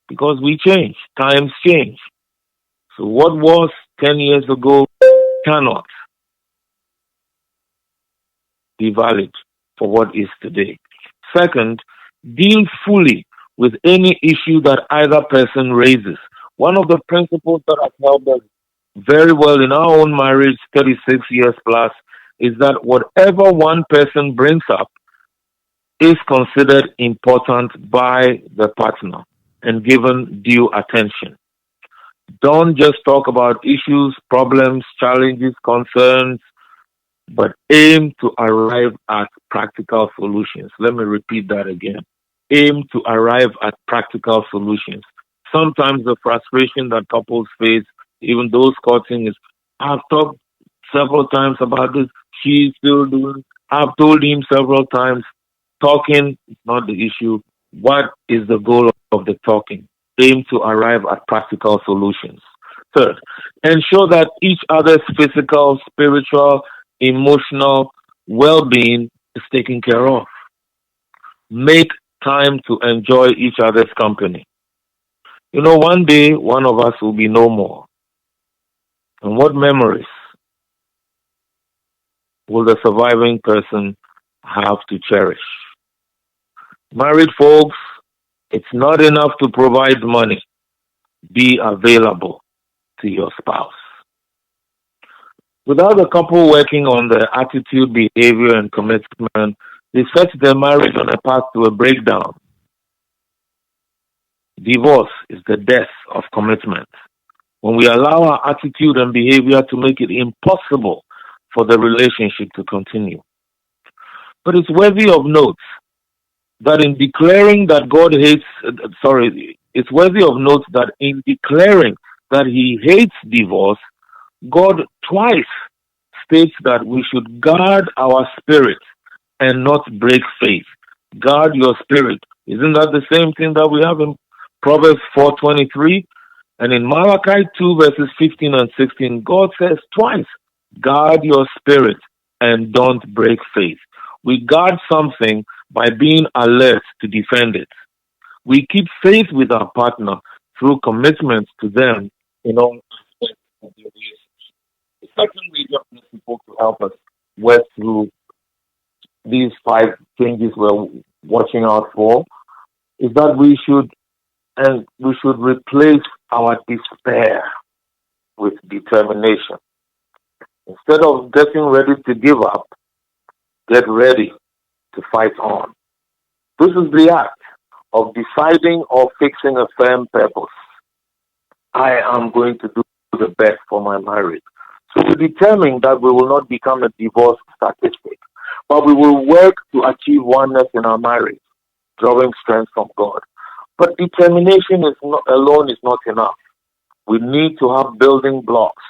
because we change, times change. So what was 10 years ago cannot be valid for what is today. Second, deal fully with any issue that either person raises. One of the principles that has helped us very well in our own marriage, 36 years plus, is that whatever one person brings up is considered important by the partner and given due attention. Don't just talk about issues, problems, challenges, concerns, but aim to arrive at practical solutions. Let me repeat that again. Aim to arrive at practical solutions. Sometimes the frustration that couples face, even those courting, is I've talked several times about this, she's still doing, I've told him several times. Talking is not the issue. What is the goal of the talking? Aim to arrive at practical solutions. Third, ensure that each other's physical, spiritual, emotional well-being is taken care of. Make time to enjoy each other's company. You know, one day one of us will be no more. And what memories will the surviving person have to cherish? Married folks, it's not enough to provide money. Be available to your spouse. Without the couple working on their attitude, behavior, and commitment, they set their marriage on a path to a breakdown. Divorce is the death of commitment. When we allow our attitude and behavior to make it impossible for the relationship to continue. But it's worthy of note that in declaring that God hates, it's worthy of note that in declaring that He hates divorce, God twice states that we should guard our spirit and not break faith. Guard your spirit. Isn't that the same thing that we have in Proverbs 4:23? And in Malachi 2 verses 15 and 16, God says twice, guard your spirit and don't break faith. We guard something by being alert to defend it. We keep faith with our partner through commitment to them in all aspects of the relationship. The second major principle to help us work through these five changes we're watching out for is that we should replace our despair with determination. Instead of getting ready to give up, get ready to fight on. This is the act of deciding or fixing a firm purpose. I am going to do the best for my marriage. So we determine that we will not become a divorce statistic, but we will work to achieve oneness in our marriage, drawing strength from God. But determination alone is not enough. We need to have building blocks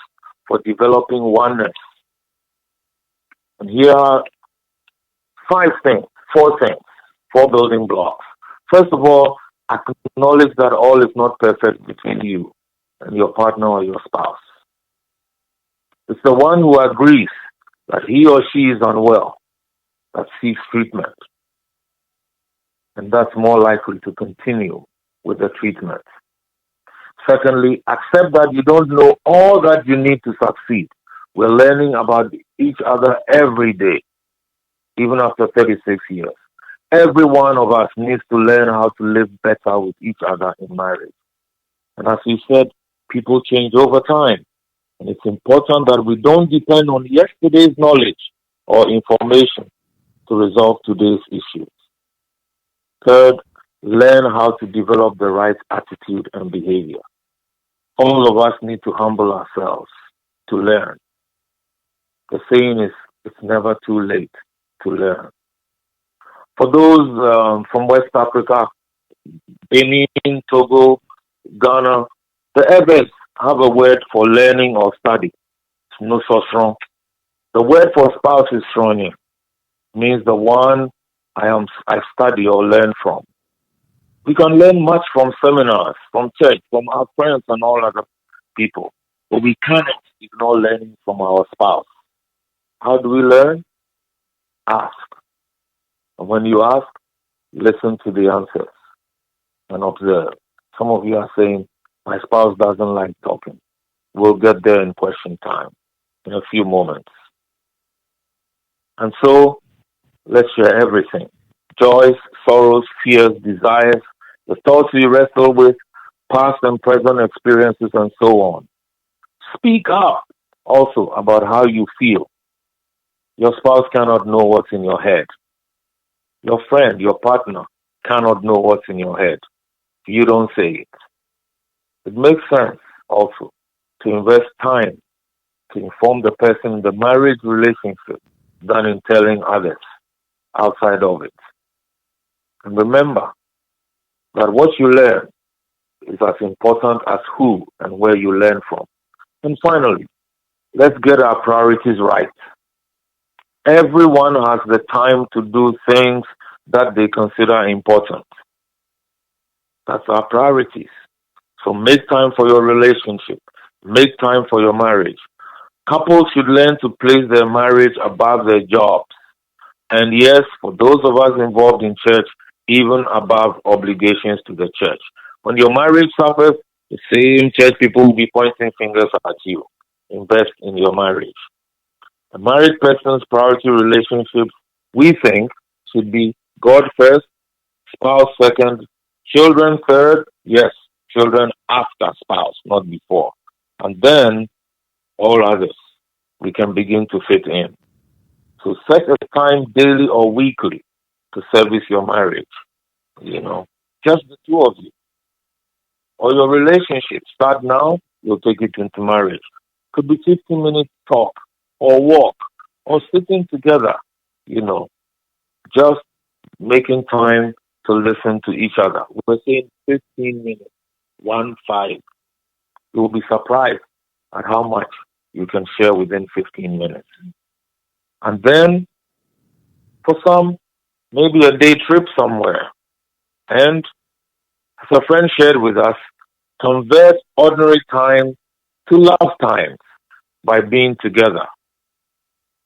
for developing oneness. And here are four building blocks. First of all, acknowledge that all is not perfect between you and your partner or your spouse. It's the one who agrees that he or she is unwell that seeks treatment. And that's more likely to continue with the treatment. Secondly, accept that you don't know all that you need to succeed. We're learning about each other every day, even after 36 years. Every one of us needs to learn how to live better with each other in marriage. And as we said, people change over time. And it's important that we don't depend on yesterday's knowledge or information to resolve today's issues. Third, learn how to develop the right attitude and behavior. All of us need to humble ourselves to learn. The saying is, it's never too late to learn. For those from West Africa, Benin, Togo, Ghana, the Ebers have a word for learning or study. It's no so strong. The word for spouse is shronia. Means the one I study or learn from. We can learn much from seminars, from church, from our friends and all other people. But we cannot ignore learning from our spouse. How do we learn? Ask. And when you ask, listen to the answers and observe. Some of you are saying, my spouse doesn't like talking. We'll get there in question time in a few moments. And so, let's share everything. Joys, sorrows, fears, desires, the thoughts we wrestle with, past and present experiences, and so on. Speak up also about how you feel. Your spouse cannot know what's in your head. Your friend, your partner cannot know what's in your head. You don't say it. It makes sense also to invest time to inform the person in the marriage relationship than in telling others outside of it. And remember that what you learn is as important as who and where you learn from. And finally, let's get our priorities right. Everyone has the time to do things that they consider important. That's our priorities. So make time for your relationship. Make time for your marriage. Couples should learn to place their marriage above their jobs. And yes, for those of us involved in church, even above obligations to the church. When your marriage suffers, the same church people will be pointing fingers at you. Invest in your marriage. A married person's priority relationships, we think, should be God first, spouse second, children third, yes, children after spouse, not before. And then all others we can begin to fit in. So set a time daily or weekly to service your marriage, just the two of you. or your relationship. Start now, you'll take it into marriage. Could be 15 minutes talk or walk or sitting together, you know, just making time to listen to each other. We're saying 15 minutes, 1 5. You'll be surprised at how much you can share within 15 minutes. And then for some, maybe a day trip somewhere. And as a friend shared with us, convert ordinary time to love time by being together.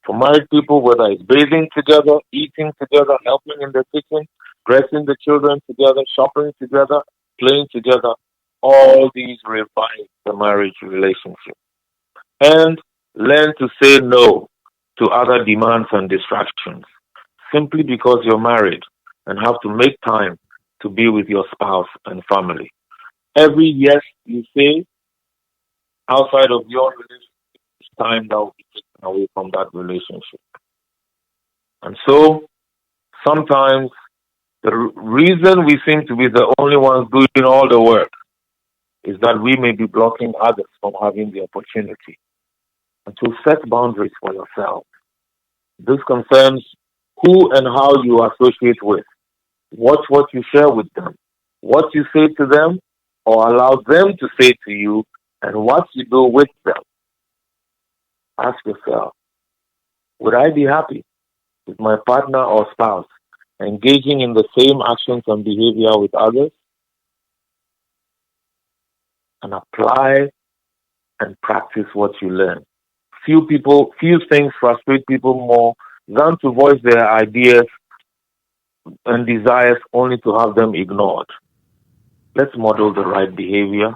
For married people, whether it's bathing together, eating together, helping in the kitchen, dressing the children together, shopping together, playing together, all these revive the marriage relationship. And learn to say no to other demands and distractions simply because you're married and have to make time to be with your spouse and family. Every yes you say outside of your relationship is time that will be taken away from that relationship. And so sometimes the reason we seem to be the only ones doing all the work is that we may be blocking others from having the opportunity. And to set boundaries for yourself. This concerns who and how you associate with. Watch what you share with them, what you say to them, or allow them to say to you, and what you do with them. Ask yourself, would I be happy with my partner or spouse engaging in the same actions and behavior with others? And apply and practice what you learn. Few things frustrate people more than to voice their ideas and desires only to have them ignored. Let's model the right behavior.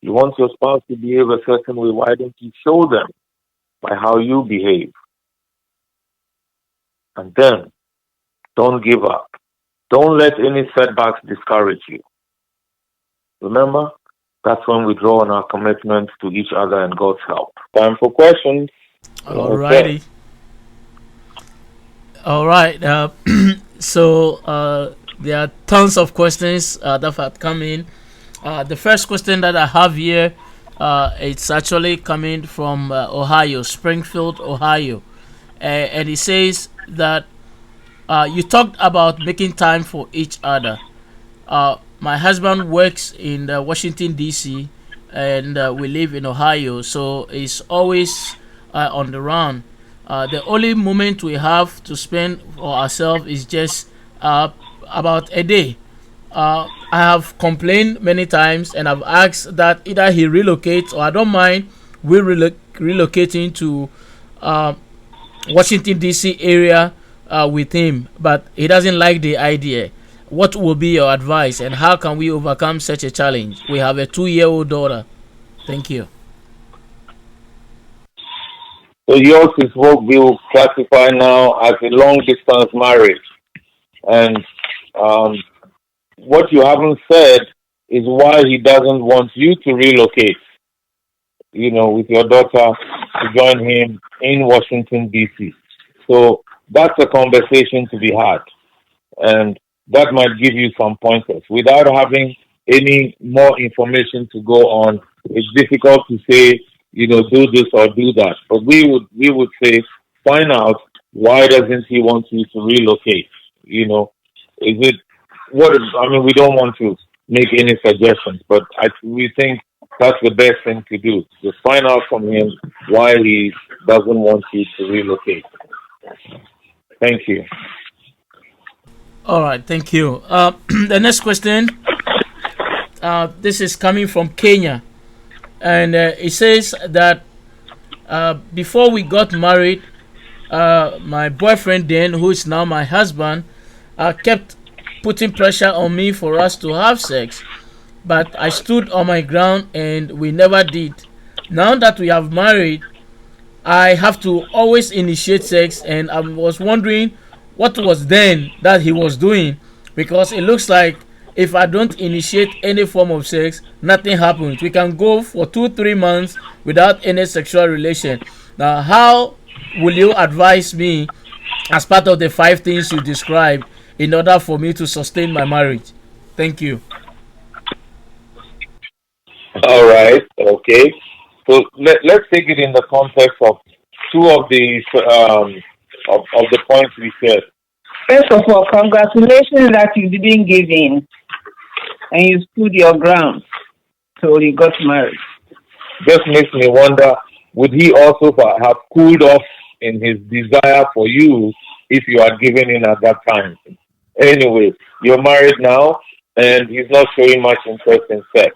You want your spouse to behave a certain way, why don't you show them by how you behave? And then, don't give up. Don't let any setbacks discourage you. Remember, that's when we draw on our commitment to each other and God's help. Time for questions. Okay. Alrighty. All right. So there are tons of questions that have come in. The first question that I have here, it's actually coming from Ohio, Springfield, Ohio, and it says that you talked about making time for each other. My husband works in Washington D.C. and we live in Ohio, so he's always on the run. The only moment we have to spend for ourselves is just about a day. I have complained many times and I've asked that either he relocates or I don't mind we relocating to uh, Washington D.C. area with him, but he doesn't like the idea. What will be your advice and how can we overcome such a challenge? We have a 2-year-old daughter. Thank you. So yours is what we will classify now as a long distance marriage. And um, what you haven't said is why he doesn't want you to relocate, with your daughter to join him in Washington, D.C. So that's a conversation to be had. And that might give you some pointers. Without having any more information to go on, it's difficult to say, do this or do that. But we would say, find out why doesn't he want you to relocate? Is it what? I mean, we don't want to make any suggestions, but we think that's the best thing to do. Just find out from him why he doesn't want you to relocate. Thank you. All right, thank you. The next question. This is coming from Kenya, and it says that before we got married, my boyfriend then, who is now my husband, kept putting pressure on me for us to have sex, but I stood on my ground and we never did. Now that we have married, I have to always initiate sex, and I was wondering what was then that he was doing because it looks like if I don't initiate any form of sex, nothing happens. We can go for 2-3 months without any sexual relation. Now, how will you advise me as part of the 5 things you described in order for me to sustain my marriage? Thank you. All right. Okay. So let's take it in the context of two of the of the points we said. First of all, congratulations that you didn't give in and you stood your ground till you got married. Just makes me wonder, would he also have cooled off in his desire for you if you had given in at that time? Anyway, you're married now, and he's not showing much interest in sex.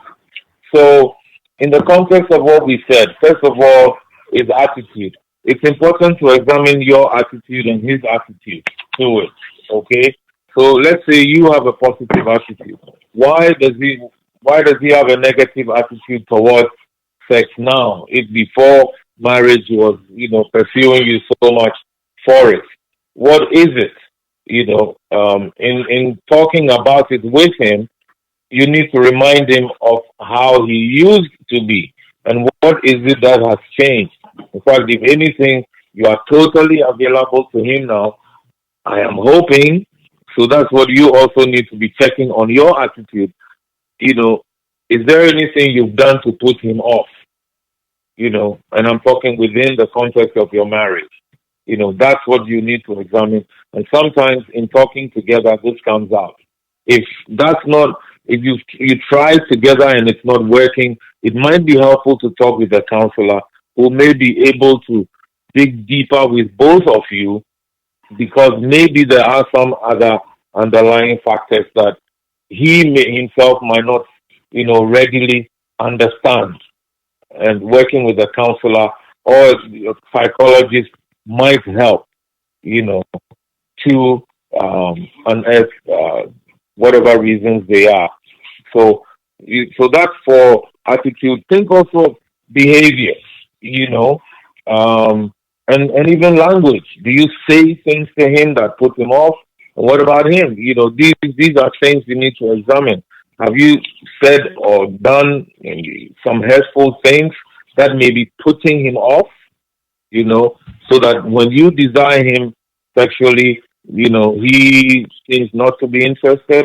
So, in the context of what we said, first of all, is attitude. It's important to examine your attitude and his attitude to it. Okay? So let's say you have a positive attitude. Why does he why does he have a negative attitude towards sex now? If before marriage he was, pursuing you so much for it. What is it? In talking about it with him, you need to remind him of how he used to be and what is it that has changed. In fact, if anything, you are totally available to him now. I am hoping. So that's what you also need to be checking on your attitude. You know, is there anything you've done to put him off? And I'm talking within the context of your marriage. That's what you need to examine. And sometimes in talking together, this comes out. If that's not, if you try together and it's not working, it might be helpful to talk with a counselor who may be able to dig deeper with both of you because maybe there are some other underlying factors that himself might not, readily understand. And working with a counselor or a psychologist might help, you know, to unearth whatever reasons they are. So, so that's for attitude. Think also of behavior, you know, um, and even language. Do you say things to him that put him off? And what about him? These are things you need to examine. Have you said or done some hurtful things that may be putting him off? So that when you desire him sexually, he seems not to be interested.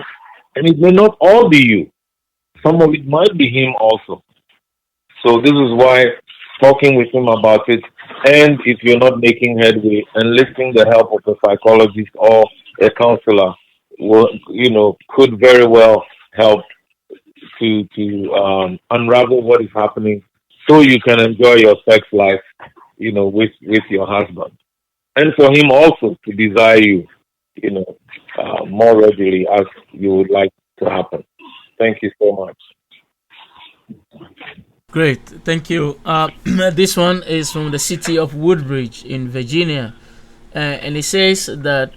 And it may not all be you. Some of it might be him also. So this is why talking with him about it, and if you're not making headway, enlisting the help of a psychologist or a counselor, could very well help to unravel what is happening, so you can enjoy your sex life, with your husband, and for him also to desire you, you know, more readily as you would like to happen. Thank you so much. Great, thank you. This one is from the city of Woodbridge in Virginia, and it says that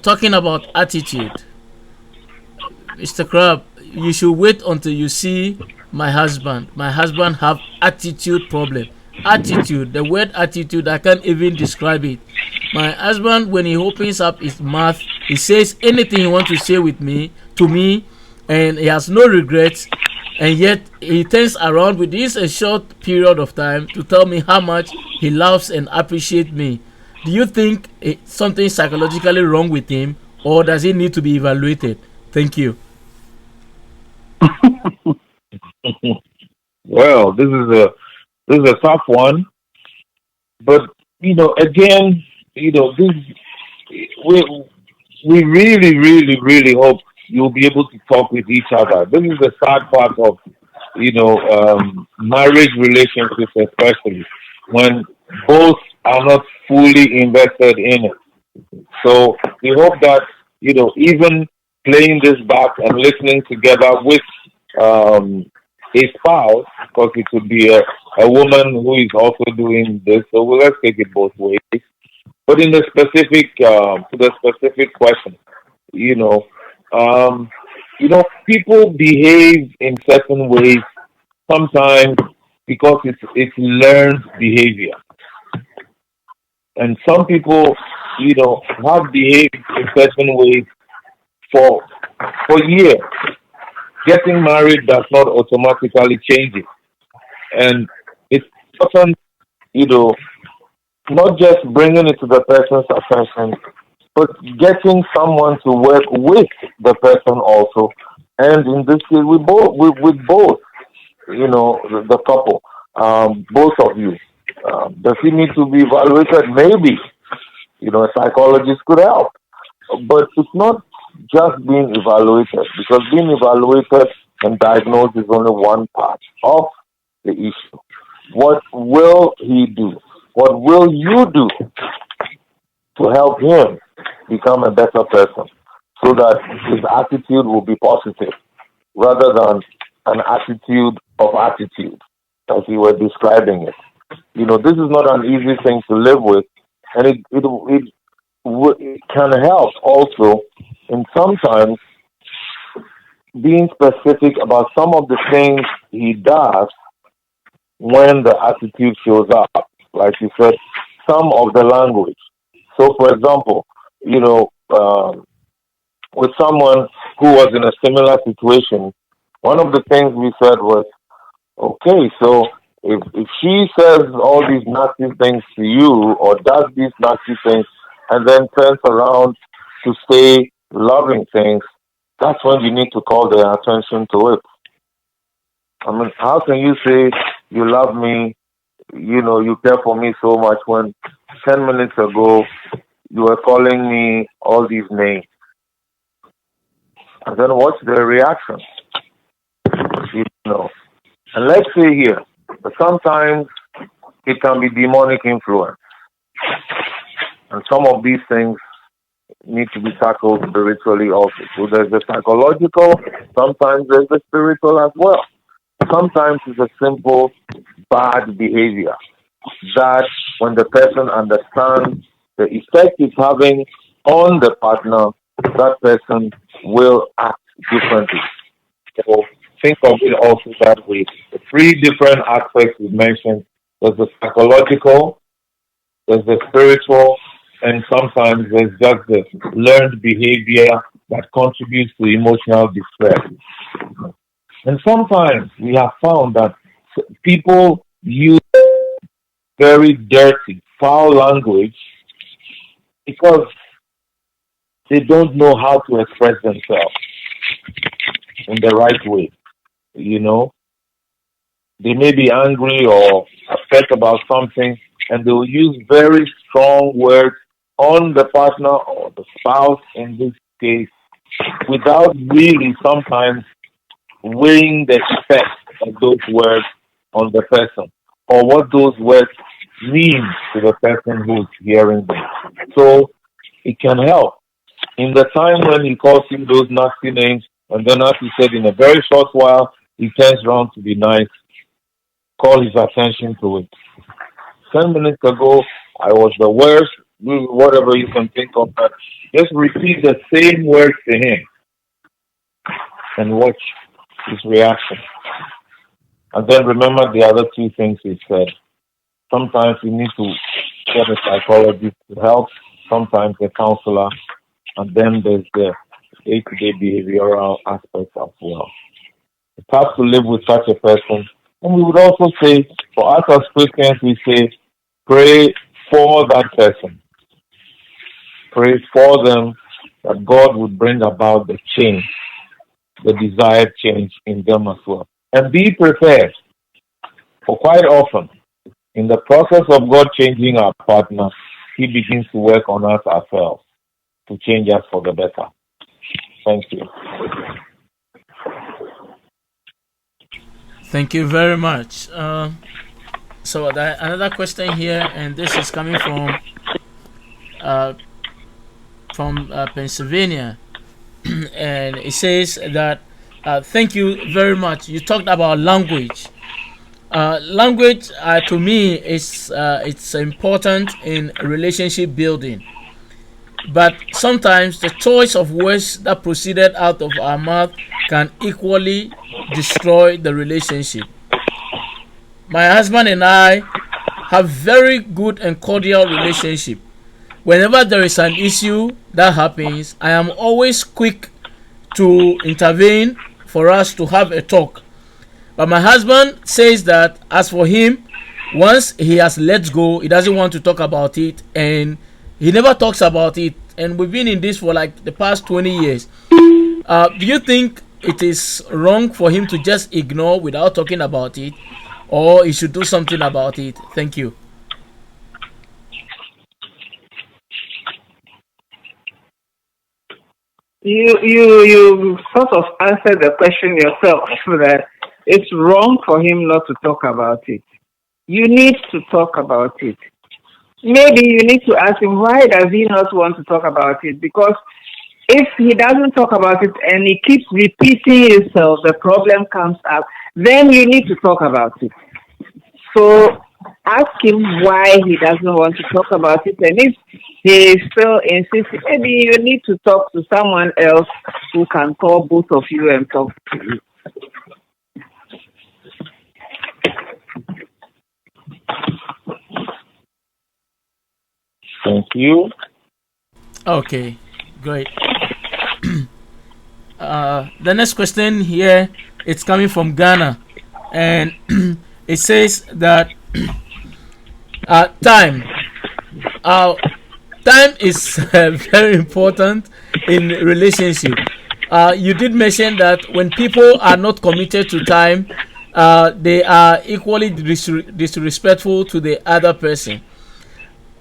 talking about attitude, Mr. Crab, you should wait until you see my husband. My husband have attitude problem. Attitude, the word attitude, I can't even describe it. My husband, when he opens up his mouth, he says anything he wants to say with me to me, and he has no regrets. And yet he turns around within a short period of time to tell me how much he loves and appreciates me. Do you think something psychologically wrong with him, or does he need to be evaluated? Thank you. Well, this is a tough one, but again, this we we really, really, really hope you'll be able to talk with each other. This is the sad part of marriage relationships, especially when both are not fully invested in it. So we hope that even playing this back and listening together with um, a spouse, because it could be a woman who is also doing this. So let's take it both ways. But in the specific to the specific question, you know, um, people behave in certain ways sometimes because it's learned behavior, and some people, have behaved in certain ways for years. Getting married does not automatically change it, and it's important, you know, not just bringing it to the person's attention, but getting someone to work with the person also And in this case, with both, the couple, both of you, does he need to be evaluated? Maybe, a psychologist could help. But it's not just being evaluated, because being evaluated and diagnosed is only one part of the issue. What will he do? What will you do to help him become a better person so that his attitude will be positive rather than an attitude of attitude, as you were describing it? This is not an easy thing to live with, and it can help also in sometimes being specific about some of the things he does when the attitude shows up. Like you said, some of the language. So, for example, you know, with someone who was in a similar situation, one of the things we said was, okay, so if she says all these nasty things to you or does these nasty things and then turns around to say loving things, that's when you need to call their attention to it. I mean, how can you say you love me, you care for me so much when 10 minutes ago you were calling me all these names? And then what's their reaction? You know. And let's say here, but sometimes it can be demonic influence. And some of these things need to be tackled spiritually also. So there's the psychological, sometimes there's the spiritual as well. Sometimes it's a simple bad behavior that when the person understands the effect it's having on the partner, that person will act differently. So think of it also that way. The three different aspects we mentioned: there's the psychological, there's the spiritual, and sometimes there's just the learned behavior that contributes to emotional distress. And sometimes we have found that people use very dirty, foul language because they don't know how to express themselves in the right way. You know, they may be angry or upset about something, and they will use very strong words on the partner or the spouse in this case without really sometimes weighing the effect of those words on the person or what those words mean to the person who's hearing them. So it can help. In the time when he calls you those nasty names, and then as he said, in a very short while, he turns around to be nice, call his attention to it. 10 minutes ago, I was the worst, whatever you can think of, but just repeat the same words to him and watch his reaction. And then remember the other two things he said. Sometimes you need to get a psychologist to help, sometimes a counselor, and then there's the day-to-day behavioral aspect as well. It's hard to live with such a person. And we would also say, for us as Christians, we say, pray for that person. Pray for them that God would bring about the change, the desired change in them as well. And be prepared. For quite often, in the process of God changing our partner, He begins to work on us ourselves to change us for the better. Thank you. Thank you very much. So another question here, and this is coming uh, from Pennsylvania, and it says that thank you very much. You talked about language. Language to me is it's important in relationship building, but sometimes the choice of words that proceeded out of our mouth can equally destroy the relationship. My husband and I have very good and cordial relationship. Whenever there is an issue that happens, I am always quick to intervene for us to have a talk. But my husband says that as for him, once he has let go, he doesn't want to talk about it, and he never talks about it. And we've been in this for like the past 20 years. Do you think it is wrong for him to just ignore without talking about it, or he should do something about it? Thank you. You sort of answered the question yourself that it's wrong for him not to talk about it. You need to talk about it. Maybe you need to ask him why does he not want to talk about it? Because if he doesn't talk about it and he keeps repeating himself, the problem comes up. Then you need to talk about it. So ask him why he doesn't want to talk about it. And if he still insists, maybe you need to talk to someone else who can call both of you and talk to you. Thank you. Okay, great. The next question here, it's coming from Ghana, and it says that time. Uh, Time is very important in relationship. You did mention that when people are not committed to time, they are equally disrespectful to the other person.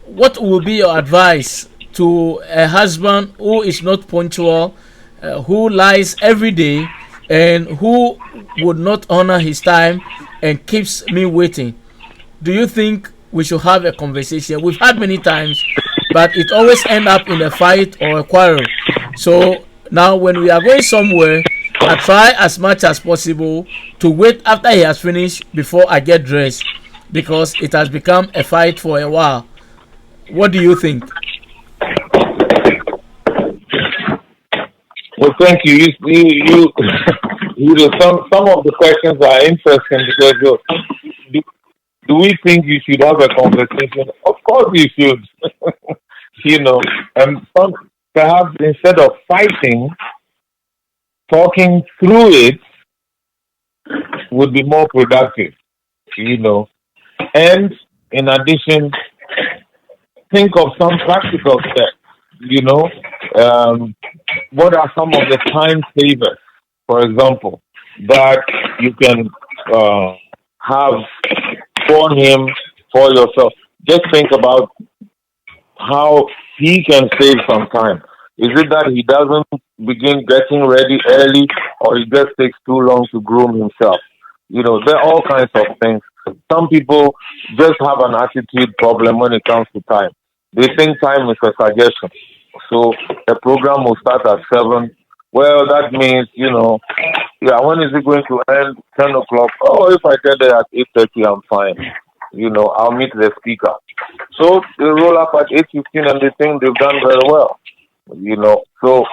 What will be your advice to a husband who is not punctual, who lies every day, and who would not honor his time and keeps me waiting? Do you think we should have a conversation? We've had many times, but it always end up in a fight or a quarrel. So now when we are going somewhere, I try as much as possible to wait after he has finished before I get dressed, because it has become a fight for a while. What do you think? Well, thank you. Some of the questions are interesting because do, do we think you should have a conversation? Of course you should. you know, some, perhaps instead of fighting, talking through it would be more productive. You know, and in addition, think of some practical steps. You know, um, what are some of the time savers, for example, that you can have for him, for yourself? Just think about how he can save some time. Is it that he doesn't begin getting ready early, or he just takes too long to groom himself? You know, there are all kinds of things. Some people just have an attitude problem when it comes to time. They think time is a suggestion. So the program will start at 7. Well, that means, yeah, when is it going to end? 10 o'clock. Oh, if I get there at 8:30, I'm fine. I'll meet the speaker. So they roll up at 8:15 and they think they've done very well. So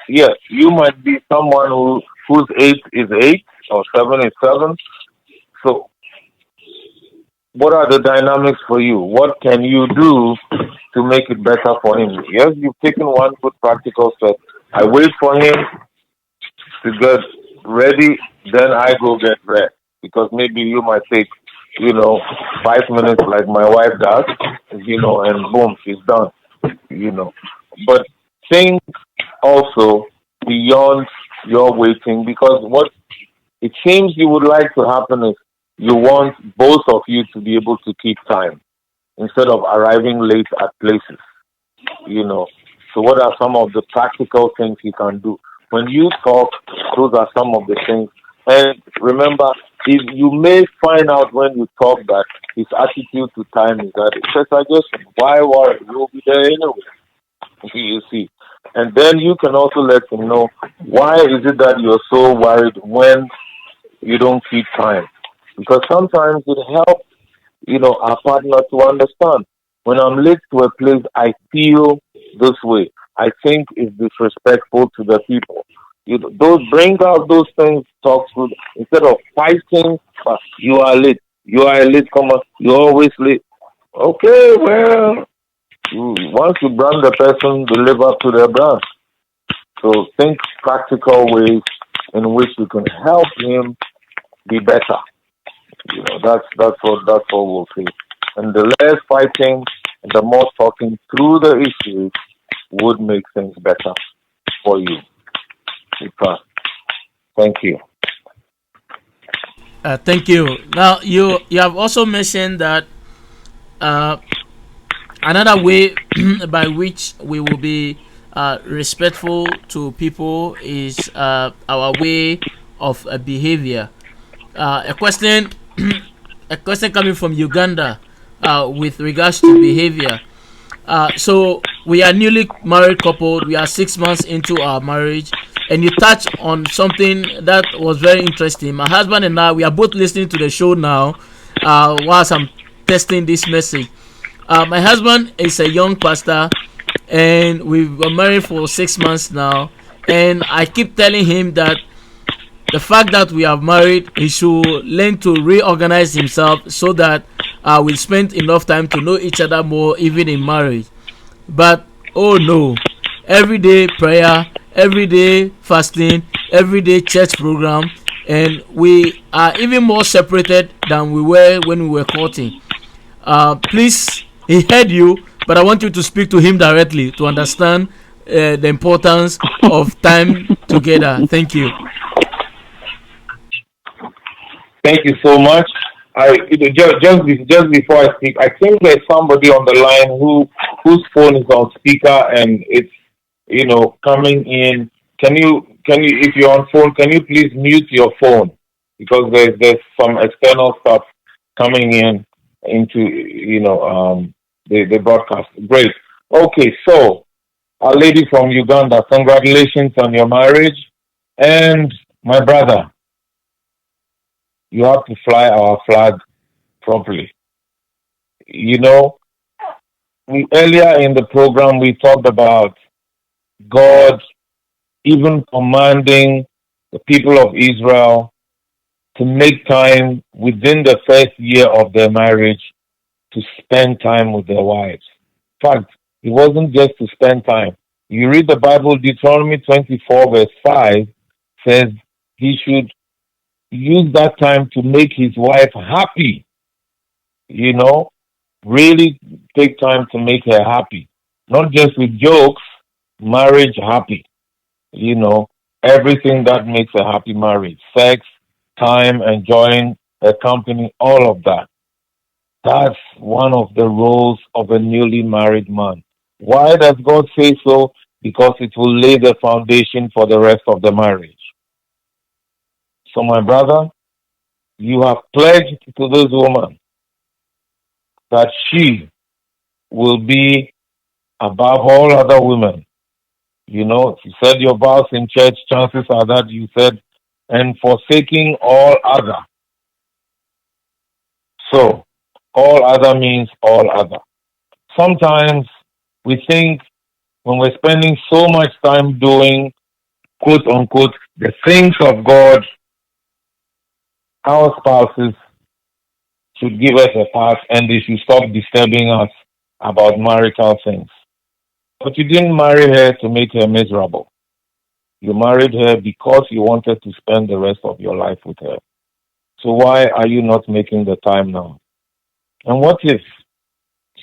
yes, you might be someone whose 8 is 8 or 7 is 7. So what are the dynamics for you? What can you do to make it better for him? Yes, you've taken one good practical step. I wait for him to get ready, then I go get rest. Because maybe you might take, you know, 5 minutes like my wife does, and boom, she's done, you know. But think also beyond your waiting, because what it seems you would like to happen is you want both of you to be able to keep time instead of arriving late at places, you know. So what are some of the practical things you can do? When you talk, those are some of the things. And remember, if you may find out when you talk that his attitude to time is that it's a suggestion. Why worry? You'll be there anyway. You see. And then you can also let him know why is it that you're so worried when you don't keep time. Because sometimes it helps, our partner to understand. When I'm late to a place, I feel this way. I think it's disrespectful to the people. Those bring out those things, talk through instead of fighting. You are late. You are a late comer. You're always late. Okay, well, once you brand the person, they live up to their brand. So think practical ways in which you can help him be better. That's what we'll say. And the less fighting and the more talking through the issues would make things better for you. Super. Thank you. Thank you. Now you have also mentioned that uh, another way by which we will be respectful to people is our way of behavior. A question, a question coming from Uganda with regards to behavior. So we are newly married couple. We are 6 months into our marriage, and you touch on something that was very interesting. My husband and I, we are both listening to the show now, whilst I'm testing this message. My husband is a young pastor, and we've been married for 6 months now. And I keep telling him that the fact that we have married, he should learn to reorganize himself so that we'll spend enough time to know each other more, even in marriage. But oh no, everyday prayer, everyday fasting, everyday church program, and we are even more separated than we were when we were courting. Please, he heard you, but I want you to speak to him directly to understand the importance of time together. Thank you. Thank you so much. Just before I speak, I think there's somebody on the line whose phone is on speaker and it's coming in. Can you if you're on phone, can you please mute your phone because there's some external stuff coming in into the broadcast. Great. Okay, so a lady from Uganda, congratulations on your marriage, and my brother, you have to fly our flag properly. You know, earlier in the program we talked about God even commanding the people of Israel to make time within the first year of their marriage to spend time with their wives. In fact, it wasn't just to spend time. You read the Bible, Deuteronomy 24, verse 5 says he should use that time to make his wife happy, you know, really take time to make her happy. Not just with jokes, marriage happy, you know, everything that makes a happy marriage. Sex, time, enjoying her company, all of that. That's one of the roles of a newly married man. Why does God say so? Because it will lay the foundation for the rest of the marriage. So, my brother, you have pledged to this woman that she will be above all other women. You know, if you said your vows in church, chances are that you said, and forsaking all other. So, all other means all other. Sometimes we think when we're spending so much time doing, quote unquote, the things of God, our spouses should give us a pass and they should stop disturbing us about marital things. But you didn't marry her to make her miserable. You married her because you wanted to spend the rest of your life with her. So why are you not making the time now? And what if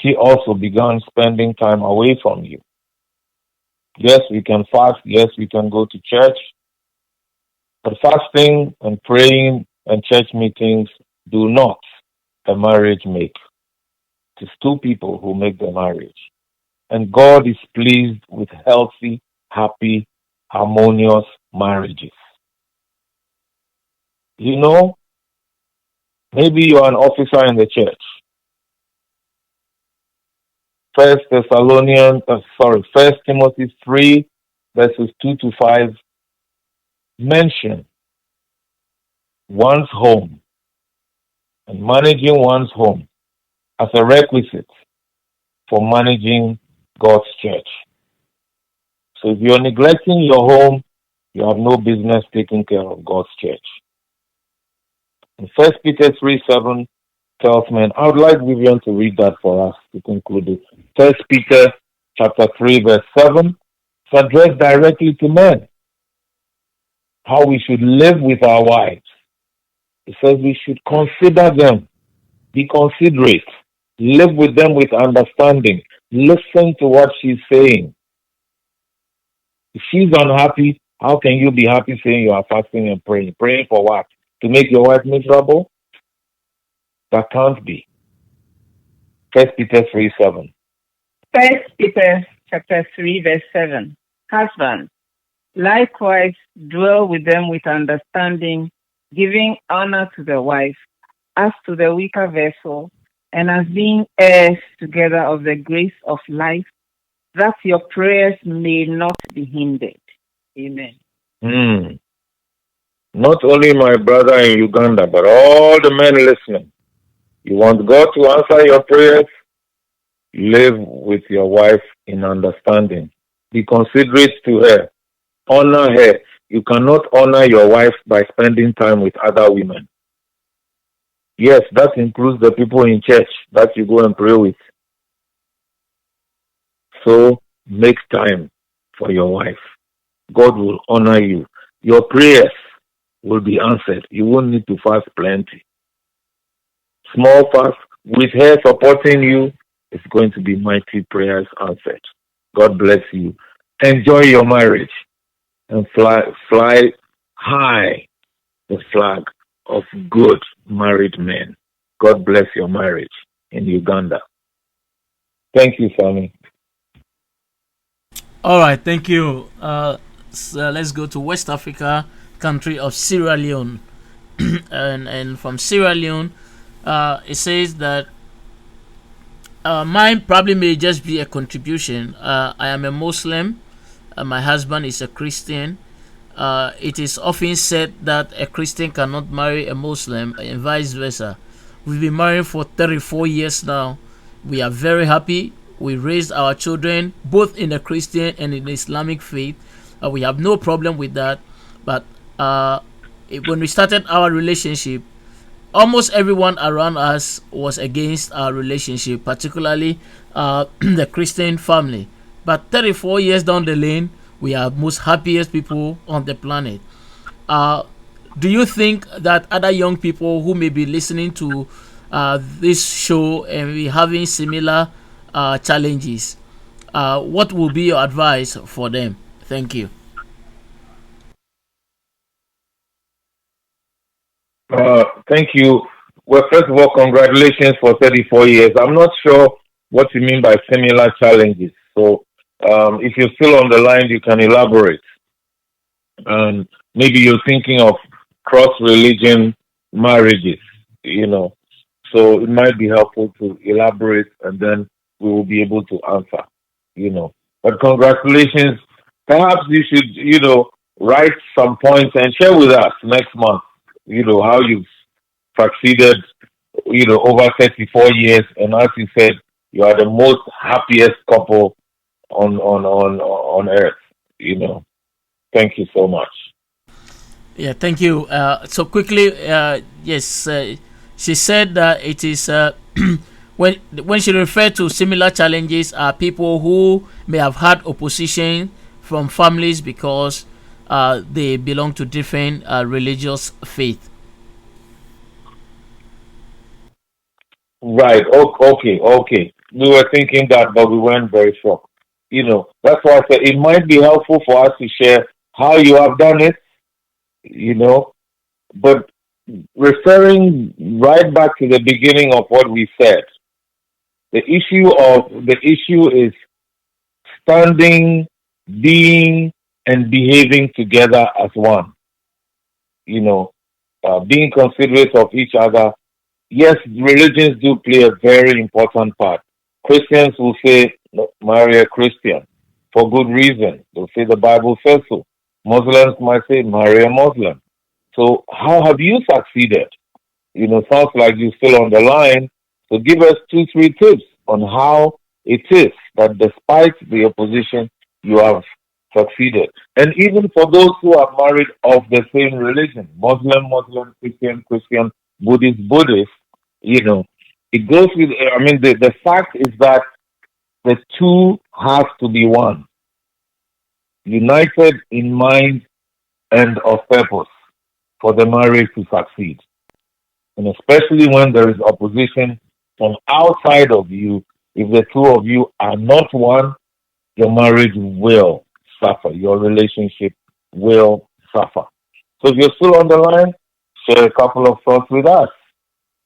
she also began spending time away from you? Yes, we can fast. Yes, we can go to church. But fasting and praying and church meetings do not a marriage make. It is two people who make the marriage. And God is pleased with healthy, happy, harmonious marriages. You know, maybe you are an officer in the church. First Timothy 3, verses 2 to 5 mention one's home and managing one's home as a requisite for managing God's church. So if you're neglecting your home, you have no business taking care of God's church. And 1 Peter 3:7 tells me, and I would like Vivian to read that for us to conclude it. 1 Peter chapter 3, verse 7, it's addressed directly to men, how we should live with our wives. It says we should consider them, be considerate, live with them with understanding, listen to what she's saying. If she's unhappy, How can you be happy saying you are fasting and praying? Praying for what? To make your wife miserable? That can't be. First Peter 3:7. First Peter chapter 3, verse 7. Husbands, likewise dwell with them with understanding, giving honor to the wife as to the weaker vessel, and as being heirs together of the grace of life, that your prayers may not be hindered. Amen. Hmm. Not only my brother in Uganda, but all the men listening. You want God to answer your prayers? Live with your wife in understanding. Be considerate to her. Honor her. You cannot honor your wife by spending time with other women. Yes, that includes the people in church that you go and pray with. So make time for your wife. God will honor you. Your prayers will be answered. You won't need to fast plenty. Small fast with her supporting you is going to be mighty prayers answered. God bless you. Enjoy your marriage and fly high the flag of good married men. God bless your marriage in Uganda. Thank you, Sammy. All right, thank you. So let's go to West Africa, country of Sierra Leone, and from Sierra Leone, it says that mine probably may just be a contribution. I am a Muslim. My husband is a Christian. It is often said that a Christian cannot marry a Muslim and vice versa. We've been married for 34 years now. We are very happy. We raised our children both in the Christian and in the Islamic faith. We have no problem with that. But when we started our relationship, almost everyone around us was against our relationship, particularly the Christian family. But 34 years down the lane, we are most happiest people on the planet. Uh, do you think that other young people who may be listening to this show and be having similar challenges, what will be your advice for them? Thank you. Thank you. Well, first of all, congratulations for 34 years. I'm not sure what you mean by similar challenges. So, if you're still on the line, you can elaborate. And maybe you're thinking of cross religion marriages, you know. So it might be helpful to elaborate and then we will be able to answer. But congratulations. Perhaps you should, write some points and share with us next month, how you've succeeded, over 34 years. And as you said, you are the most happiest couple on earth, you know. Thank you so much. Yeah, thank you. So quickly, yes, she said that it is when she referred to similar challenges are people who may have had opposition from families because they belong to different religious faith. Right. Okay. We were thinking that, but we weren't very sure. That's why I said it might be helpful for us to share how you have done it, you know, but referring right back to the beginning of what we said, the issue is standing, being, and behaving together as one, you know, being considerate of each other. Yes, religions do play a very important part. Christians will say, "No, marry a Christian for good reason. They'll say the Bible says so. Muslims might say, marry a Muslim. So how have you succeeded? Sounds like you're still on the line. So give us two, three tips on how it is that despite the opposition, you have succeeded. And even for those who are married of the same religion, Muslim, Christian, Christian, Buddhist, you know, it goes with, I mean, the fact is that the two have to be one, united in mind and of purpose for the marriage to succeed. And especially when there is opposition from outside of you, if the two of you are not one, your marriage will suffer. Your relationship will suffer. So if you're still on the line, share a couple of thoughts with us.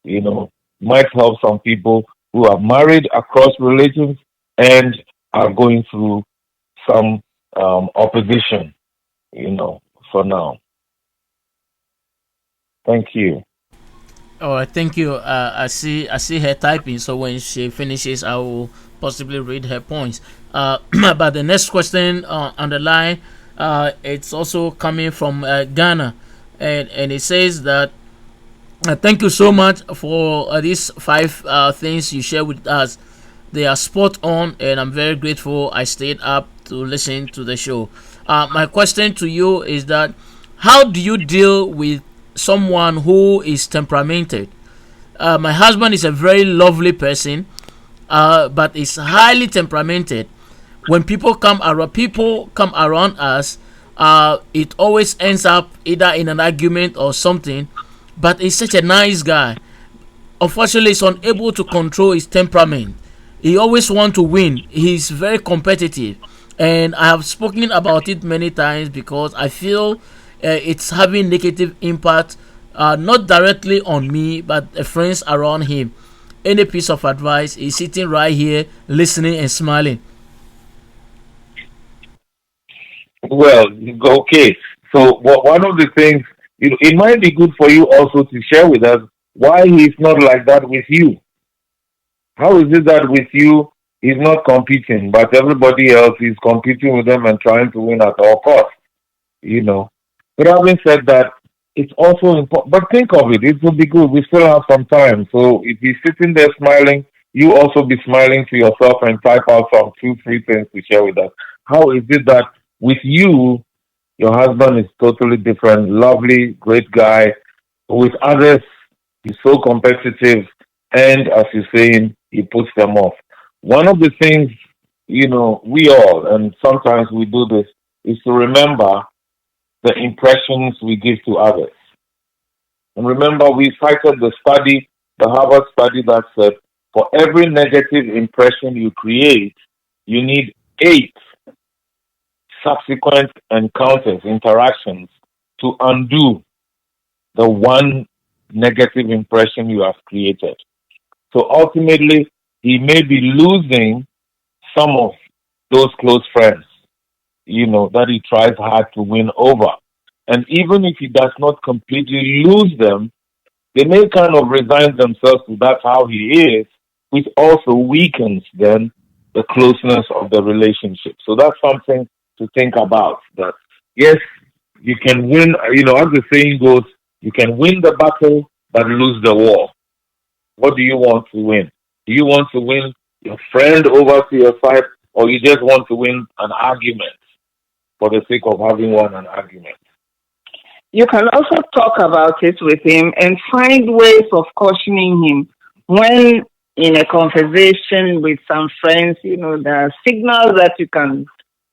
You know, might help some people who are married across religions and are going through some opposition, you know, for now. Thank you. All right, thank you. I see her typing, so when she finishes, I will possibly read her points. But the next question on the line, it's also coming from Ghana, and it says that thank you so much for these five things you share with us. They are spot on, and I'm very grateful I stayed up to listen to the show. My question to you is that how do you deal with someone who is temperamented? My husband is a very lovely person, but is highly temperamented. When people come around us, it always ends up either in an argument or something. But he's such a nice guy. Unfortunately, he's unable to control his temperament. He always wants to win. He's very competitive, and I have spoken about it many times because I feel it's having negative impact, not directly on me, but the friends around him. Any piece of advice, he's sitting right here, listening and smiling. Well, okay. So one of the things, it might be good for you also to share with us why he's not like that with you. How is it that with you he's not competing, but everybody else is competing with them and trying to win at all costs? You know. But having said that, it's also important. But think of it; it will be good. We still have some time. So if he's sitting there smiling, you also be smiling to yourself and type out some two, three things to share with us. How is it that with you, your husband is totally different, lovely, great guy. With others, he's so competitive, and as you're saying, he puts them off. One of the things, we all, and sometimes we do this, is to remember the impressions we give to others. And remember, we cited the Harvard study that said for every negative impression you create, you need eight subsequent encounters, interactions to undo the one negative impression you have created. So ultimately, he may be losing some of those close friends, that he tries hard to win over. And even if he does not completely lose them, they may kind of resign themselves to that's how he is, which also weakens then the closeness of the relationship. So that's something to think about. That yes, you can win, as the saying goes, you can win the battle but lose the war. What do you want to win? Do you want to win your friend over to your side, or you just want to win an argument for the sake of having won an argument? You can also talk about it with him and find ways of cautioning him when in a conversation with some friends, there are signals that you can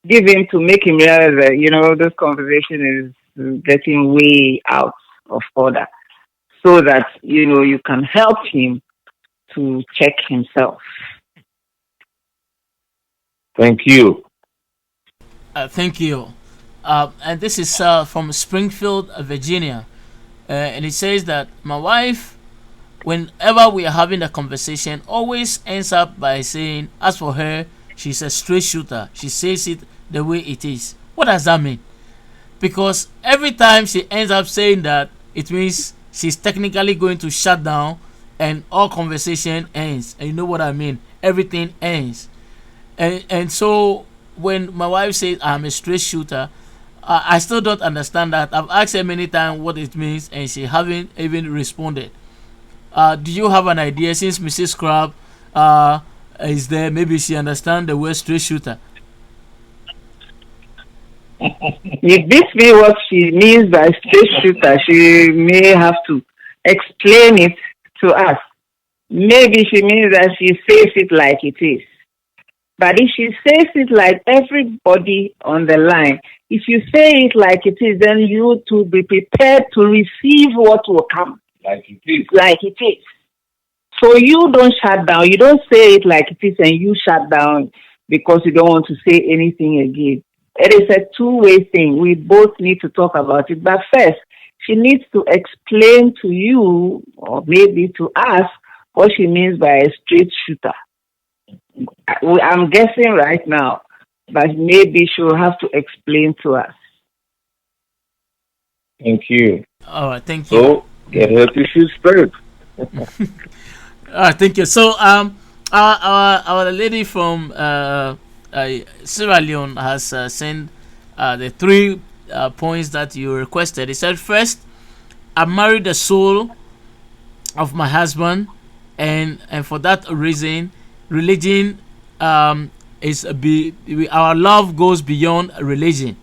give him to make him realize that, this conversation is getting way out of order so that, you can help him to check himself. Thank you. Thank you. And this is from Springfield, Virginia. And it says that my wife, whenever we are having a conversation, always ends up by saying, as for her, she's a straight shooter. She says it the way it is. What does that mean? Because every time she ends up saying that, it means she's technically going to shut down and all conversation ends. And you know what I mean? Everything ends. And so when my wife says I'm a straight shooter, I still don't understand that. I've asked her many times what it means, and she haven't even responded. Do you have an idea? Since Mrs. Crabbe is there, maybe she understands the word straight shooter. If this be what she means by straight shooter, she may have to explain it to us. Maybe she means that she says it like it is. But if she says it like everybody on the line, if you say it like it is, then you to be prepared to receive what will come. Like it is. Like it is. So you don't shut down. You don't say it like it is and you shut down because you don't want to say anything again. It is a two-way thing. We both need to talk about it. But first, she needs to explain to you, or maybe to us, what she means by a straight shooter. I'm guessing right now, but maybe she'll have to explain to us. Thank you. All right, thank you. So get her to shoot straight. Thank you. So, our lady from Sierra Leone has sent the three points that you requested. He said, first, I married the soul of my husband, and for that reason, religion our love goes beyond religion.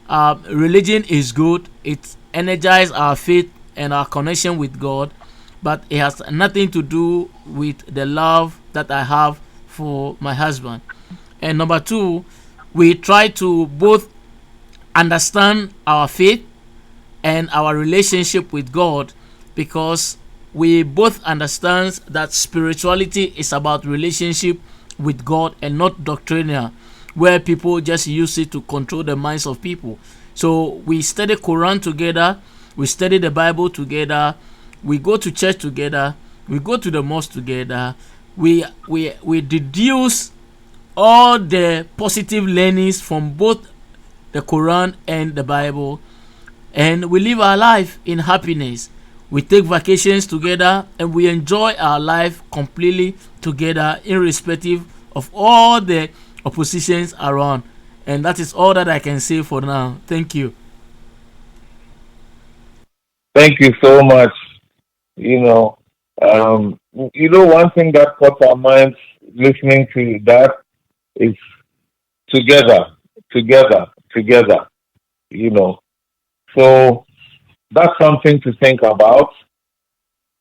Religion is good. It energizes our faith and our connection with God, but it has nothing to do with the love that I have for my husband. And number two, we try to both understand our faith and our relationship with God, because we both understand that spirituality is about relationship with God and not doctrinal, where people just use it to control the minds of people. So we study Quran together, we study the Bible together, we go to church together, we go to the mosque together, we deduce all the positive learnings from both the Quran and the Bible, and we live our life in happiness. We take vacations together and we enjoy our life completely together, irrespective of all the oppositions around. And that is all that I can say for now. Thank you. Thank you so much. You know, one thing that caught our minds listening to that is together, together, together. You know, so that's something to think about,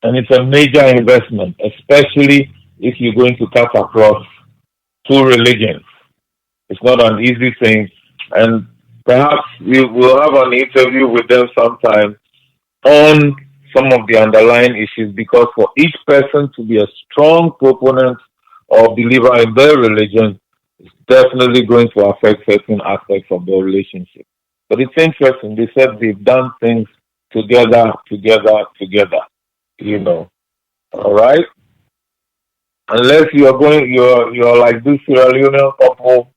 and it's a major investment, especially if you're going to cut across two religions. It's not an easy thing, and perhaps we will have an interview with them sometime on some of the underlying issues, because for each person to be a strong proponent or believer in their religion is definitely going to affect certain aspects of their relationship. But it's interesting. They said they've done things together, together, together. You know, all right. Unless you're like this Sierra Leonean couple,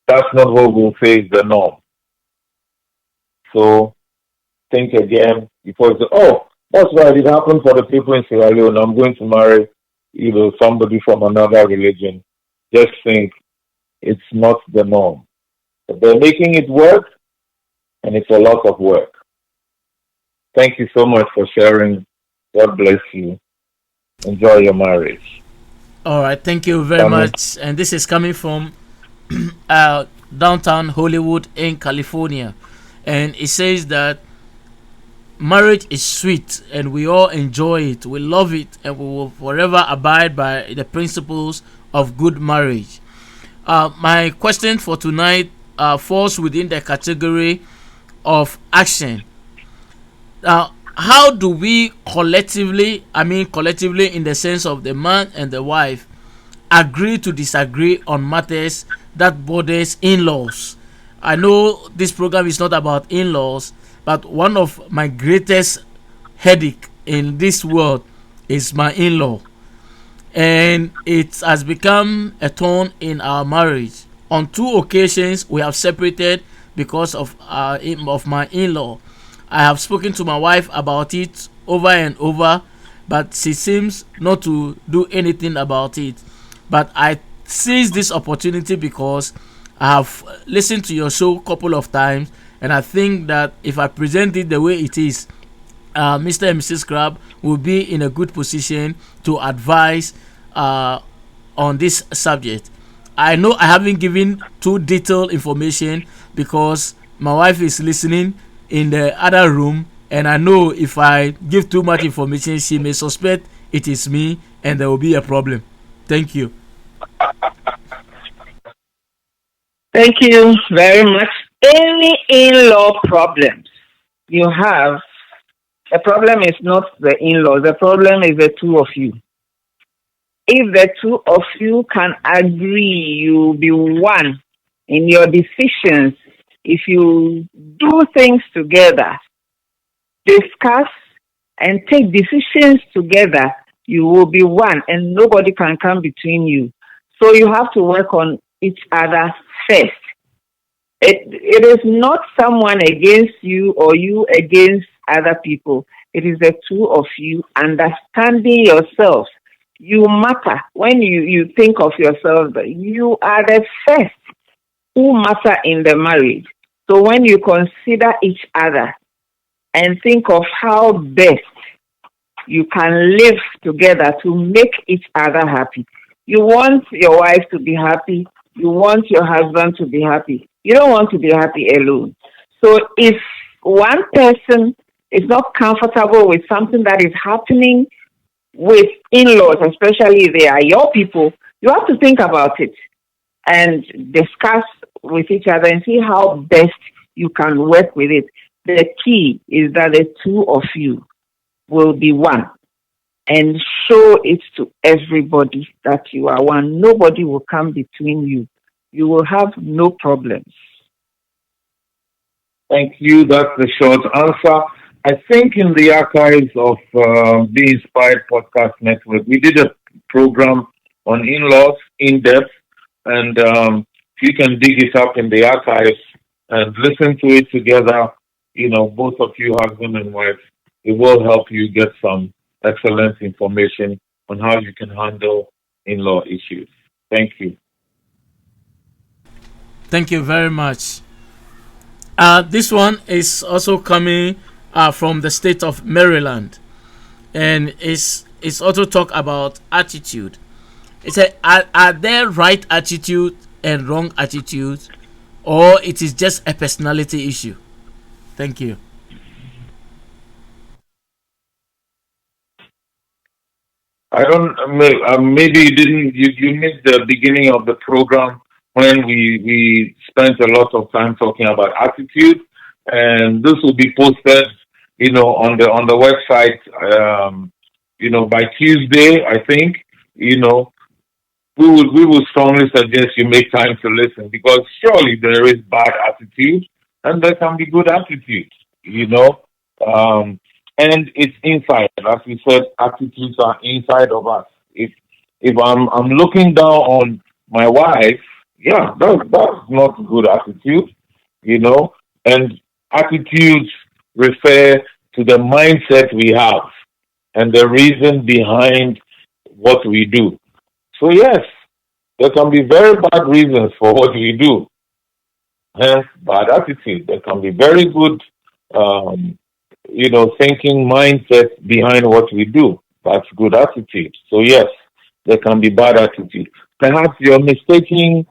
that's not what we'll say is the norm. So think again before you say, "Oh, that's right. It happened for the people in Sierra Leone. I'm going to marry, somebody from another religion." Just think it's not the norm. But they're making it work, and it's a lot of work. Thank you so much for sharing. God bless you. Enjoy your marriage. All right, thank you very Amen. much. And this is coming from downtown Hollywood in California. And it says that marriage is sweet and we all enjoy it, we love it, and we will forever abide by the principles of good marriage. My question for tonight falls within the category of action. How do we collectively, I mean collectively in the sense of the man and the wife, agree to disagree on matters that borders in-laws? I know this program is not about in-laws, but one of my greatest headache in this world is my in-law, and it has become a thorn in our marriage. On two occasions, we have separated because of my in-law. I have spoken to my wife about it over and over, but she seems not to do anything about it. But I seize this opportunity because I have listened to your show a couple of times, and I think that if I present it the way it is, Mr. and Mrs. Crabbe will be in a good position to advise on this subject. I know I haven't given too detailed information because my wife is listening in the other room, and I know if I give too much information, she may suspect it is me, and there will be a problem. Thank you. Thank you very much. Any in-law problems you have, the problem is not the in-laws, the problem is the two of you. If the two of you can agree, you'll be one. in your decisions, if you do things together, discuss and take decisions together, you will be one and nobody can come between you. So you have to work on each other first. It is not someone against you or you against other people. It is the two of you understanding yourself. You matter when you think of yourself that you are the first who matter in the marriage. So when you consider each other and think of how best you can live together to make each other happy. You want your wife to be happy. You want your husband to be happy. You don't want to be happy alone. So if one person is not comfortable with something that is happening with in-laws, especially if they are your people, you have to think about it and discuss with each other and see how best you can work with it. The key is that the two of you will be one and show it to everybody that you are one. Nobody will come between you. You will have no problems. Thank you. That's the short answer. I think in the archives of the Inspired Podcast Network, we did a program on in-laws in depth, and if you can dig it up in the archives and listen to it together, both of you, husband and wife, it will help you get some excellent information on how you can handle in-law issues. Thank you. Thank you very much. This one is also coming from the state of Maryland, and it's also talk about attitude. It said, are there right attitude and wrong attitude, or it is just a personality issue? Thank you. I don't. Maybe you didn't. You missed the beginning of the program when we spent a lot of time talking about attitude, and this will be posted, on the website, by Tuesday, I think. You know, we will strongly suggest you make time to listen because surely there is bad attitude and there can be good attitude. You know, um, and it's inside. As we said, attitudes are inside of us. If I'm looking down on my wife, yeah, that's not good attitude. You know, and attitudes refer to the mindset we have and the reason behind what we do. So yes, there can be very bad reasons for what we do, hence bad attitude. There can be very good, um, thinking mindset behind what we do. That's good attitude. So yes, there can be bad attitude. Perhaps you're mistaking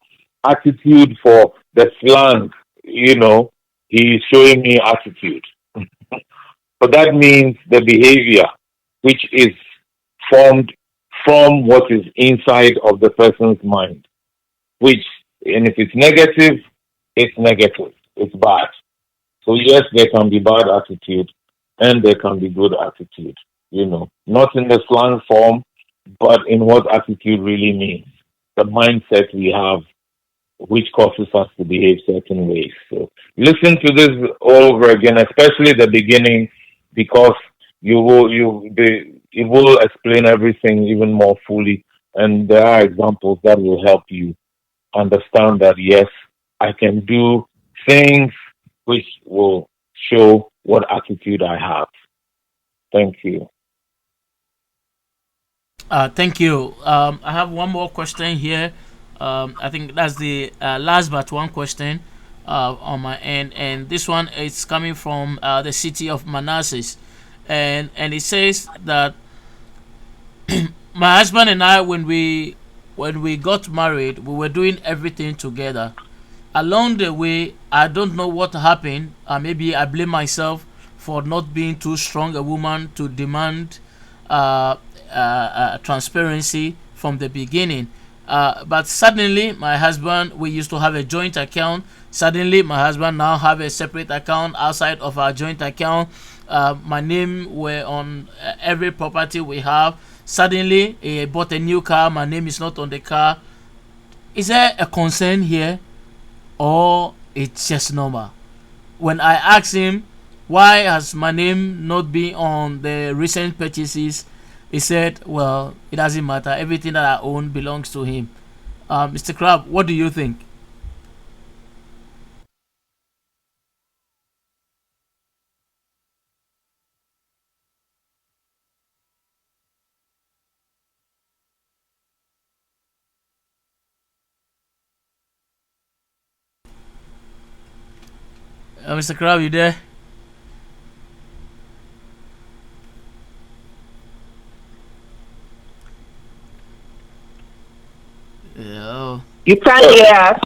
attitude for the slang. He's showing me attitude, but that means the behavior, which is formed from what is inside of the person's mind. Which, and if it's negative, it's negative. It's bad. So yes, there can be bad attitude and there can be good attitude, not in the slang form, but in what attitude really means. The mindset we have, which causes us to behave certain ways. So listen to this all over again, especially the beginning, because it will explain everything even more fully. And there are examples that will help you understand that yes, I can do things which will show what attitude I have. Thank you. Thank you. I have one more question here. I think that's the last but one question on my end, and this one is coming from the city of Manassas, and it says that my husband and I, when we got married, we were doing everything together. Along the way, I don't know what happened. Maybe I blame myself for not being too strong a woman to demand uh, transparency from the beginning. But suddenly, my husband, we used to have a joint account. Suddenly, my husband now have a separate account outside of our joint account. My name were on every property we have. Suddenly, he bought a new car. My name is not on the car. Is there a concern here? or it's just normal. When I asked him why has my name not been on the recent purchases, he said, "Well, it doesn't matter. Everything that I own belongs to him." Mr. Crab, what do you think? Mr. Crab, you there? Yeah. You can't hear us.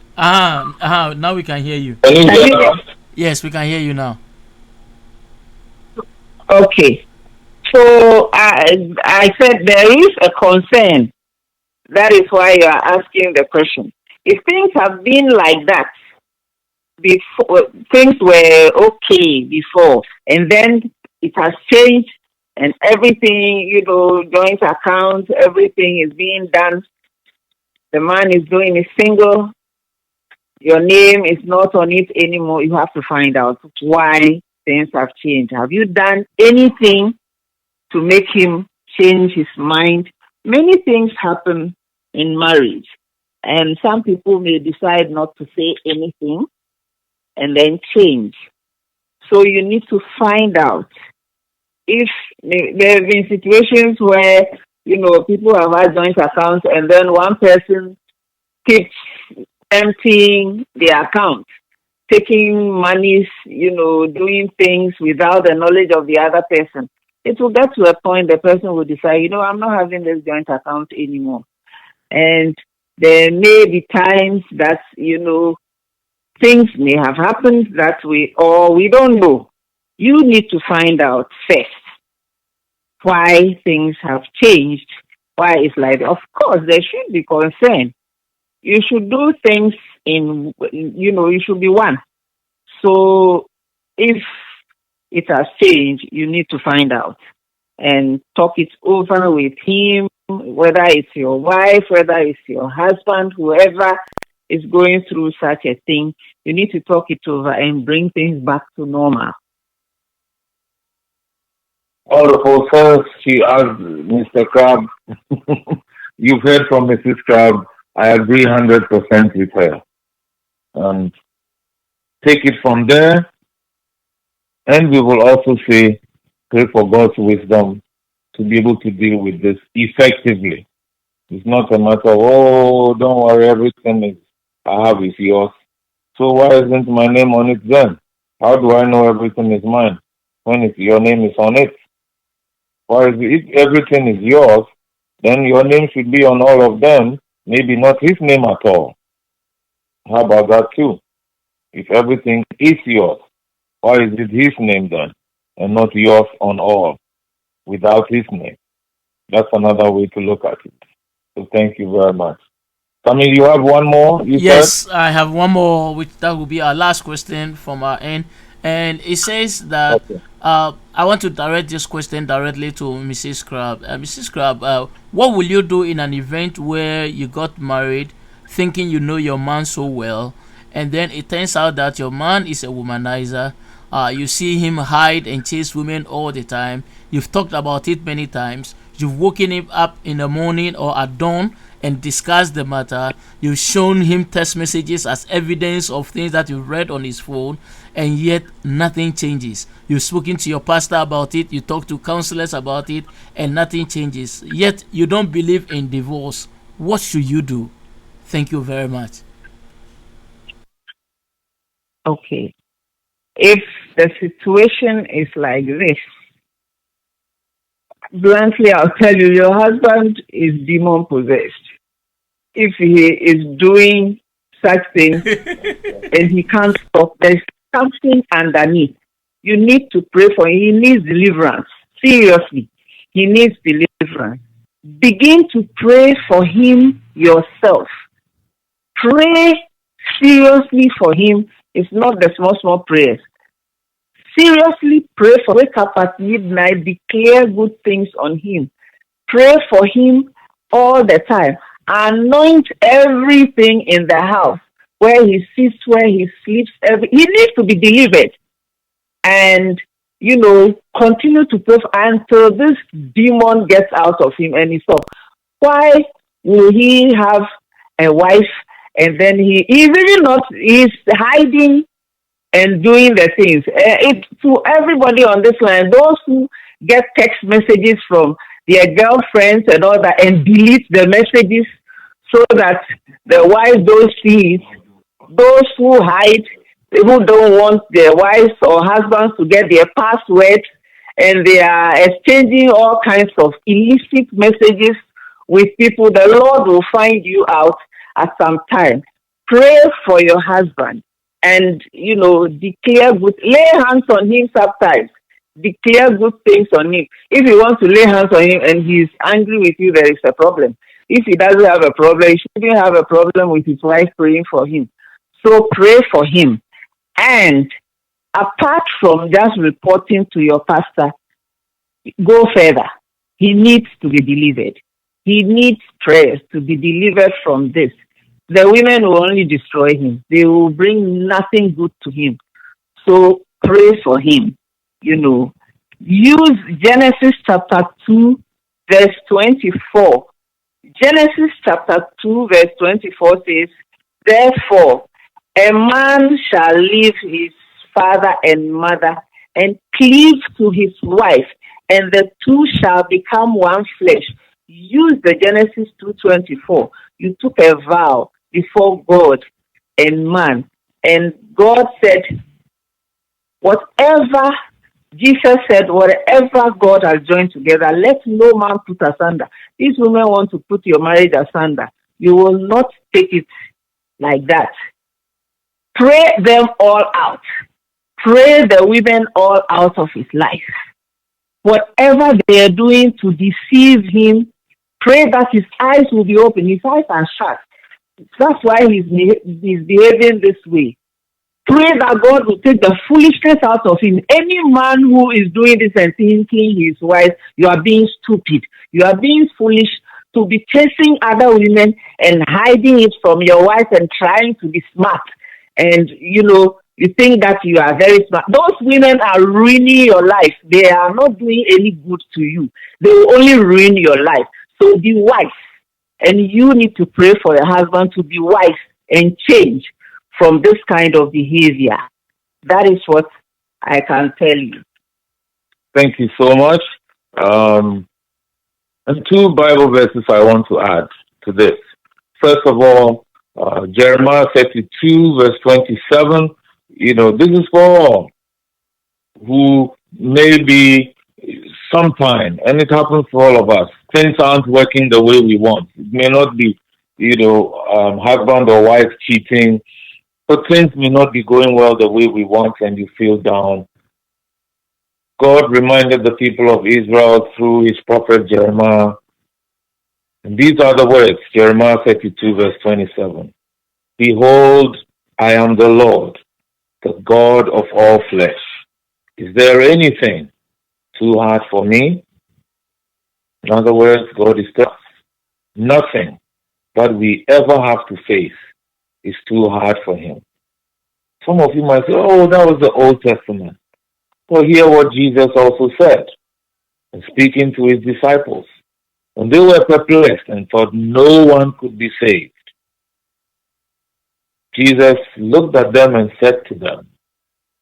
Now we can hear you. Can you Can hear you? us? Yes, we can hear you now. Okay. So I said there is a concern. That is why you are asking the question. If things have been like that before, things were okay before, and then it has changed, and everything, joint account, everything is being done. The man is doing a single. Your name is not on it anymore. You have to find out why things have changed. Have you done anything to make him change his mind? Many things happen in marriage, and some people may decide not to say anything and then change. So you need to find out if there have been situations where people have had joint accounts and then one person keeps emptying the account, taking monies, doing things without the knowledge of the other person. It will get to a point the person will decide, I'm not having this joint account anymore. And there may be times that, things may have happened that we don't know. You need to find out first why things have changed, why it's like that. Of course, there should be concern. You should do things you should be one. So if it has changed, you need to find out and talk it over with him, whether it's your wife, whether it's your husband, whoever is going through such a thing. You need to talk it over and bring things back to normal. All the whole sense she asked Mr. Crab. You've heard from Mrs. Crab. I agree 100% with her. And take it from there. And we will also say, pray for God's wisdom to be able to deal with this effectively. It's not a matter of, oh, don't worry, everything is I have is yours. So why isn't my name on it then? How do I know everything is mine when your name is on it? Why is it, if everything is yours, then your name should be on all of them, maybe not his name at all. How about that too? If everything is yours, why is it his name then and not yours on all without his name? That's another way to look at it. So thank you very much. I mean, you have one more, you said? Yes, I have one more, which that will be our last question from our end, and it says that Okay. I want to direct this question directly to Mrs. Crab. Mrs. Crab, what will you do in an event where you got married, thinking you know your man so well, and then it turns out that your man is a womanizer? You see him hide and chase women all the time. You've talked about it many times. You've woken him up in the morning or at dawn and discussed the matter. You've shown him text messages as evidence of things that you've read on his phone, and yet nothing changes. You've spoken to your pastor about it, you talk to counselors about it, and nothing changes. Yet you don't believe in divorce. What should you do? Thank you very much. Okay. If the situation is like this, bluntly, I'll tell you, your husband is demon possessed. If he is doing such things and he can't stop, there's something underneath. You need to pray for him. He needs deliverance. Seriously, he needs deliverance. Begin to pray for him yourself. Pray seriously for him. It's not the small prayers. Seriously pray for wake up at midnight, declare good things on him. Pray for him all the time. Anoint everything in the house. where he sits, where he sleeps. He needs to be delivered. And, continue to pray until this demon gets out of him and he stops. Why will he have a wife and then he's even not, he's hiding and doing the things. It's to everybody on this line, those who get text messages from their girlfriends and all that and delete the messages so that the wives don't see it. Those who hide, who don't want their wives or husbands to get their passwords, and they are exchanging all kinds of illicit messages with people, the Lord will find you out at some time. Pray for your husband and, declare good, lay hands on him sometimes. Declare good things on him. If you want to lay hands on him and he's angry with you, there is a problem. If he doesn't have a problem, he shouldn't have a problem with his wife praying for him. So pray for him. And apart from just reporting to your pastor, go further. He needs to be delivered. He needs prayers to be delivered from this. The women will only destroy him. They will bring nothing good to him. So pray for him. Use Genesis chapter 2, verse 24. Genesis chapter 2, verse 24 says, therefore, a man shall leave his father and mother and cleave to his wife, and the two shall become one flesh. Use the Genesis 2:24. You took a vow before God and man, and God said, whatever, Jesus said, whatever God has joined together, let no man put asunder. These women want to put your marriage asunder. You will not take it like that. Pray them all out. Pray the women all out of his life. Whatever they are doing to deceive him, pray that his eyes will be open. His eyes are shut. That's why he's behaving this way. Pray that God will take the foolishness out of him. Any man who is doing this and thinking he's wise, you are being stupid. You are being foolish to be chasing other women and hiding it from your wife and trying to be smart. And, you think that you are very smart. Those women are ruining your life. They are not doing any good to you. They will only ruin your life. So be wise. And you need to pray for your husband to be wise and change from this kind of behavior. That is what I can tell you. Thank you so much. And two Bible verses I want to add to this. First of all, Jeremiah 32, verse 27. This is for all who may be sometime, and it happens for all of us. Things aren't working the way we want. It may not be, husband or wife cheating, but things may not be going well the way we want, and you feel down. God reminded the people of Israel through his prophet Jeremiah. And these are the words, Jeremiah 32, verse 27. Behold, I am the Lord, the God of all flesh. Is there anything too hard for me? In other words, God is tough. Nothing that we ever have to face is too hard for him. Some of you might say, oh, that was the Old Testament. Well, hear what Jesus also said, and speaking to his disciples. When they were perplexed and thought no one could be saved, Jesus looked at them and said to them,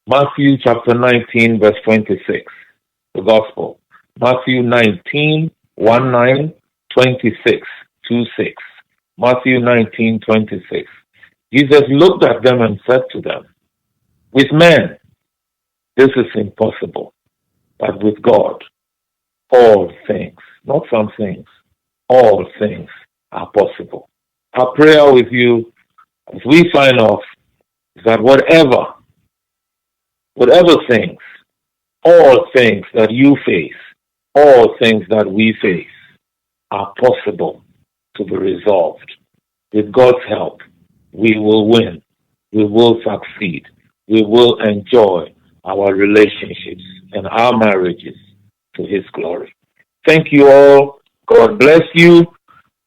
Matthew chapter 19, verse 26, the Gospel. Matthew 19, 1, 9, 26, 2, 6. Matthew 19, 26. Jesus looked at them and said to them, with men, this is impossible, but with God, all things, not some things, all things are possible. Our prayer with you as we sign off is that whatever things, all things that you face, all things that we face are possible to be resolved. With God's help, we will win. We will succeed. We will enjoy our relationships and our marriages to his glory. Thank you all. God bless you.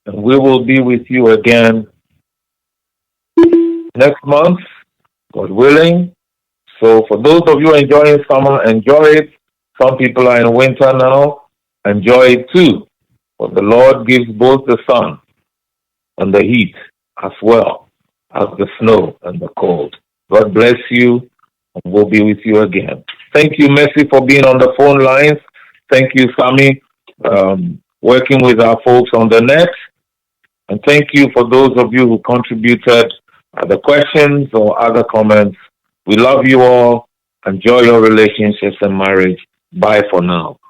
And we will be with you again next month, God willing. So for those of you enjoying summer, enjoy it. Some people are in winter now. Enjoy it too. For the Lord gives both the sun and the heat as well as the snow and the cold. God bless you, and we'll be with you again. Thank you, Mercy, for being on the phone lines. Thank you, Sammy, working with our folks on the net. And thank you for those of you who contributed other questions or other comments. We love you all. Enjoy your relationships and marriage. Bye for now.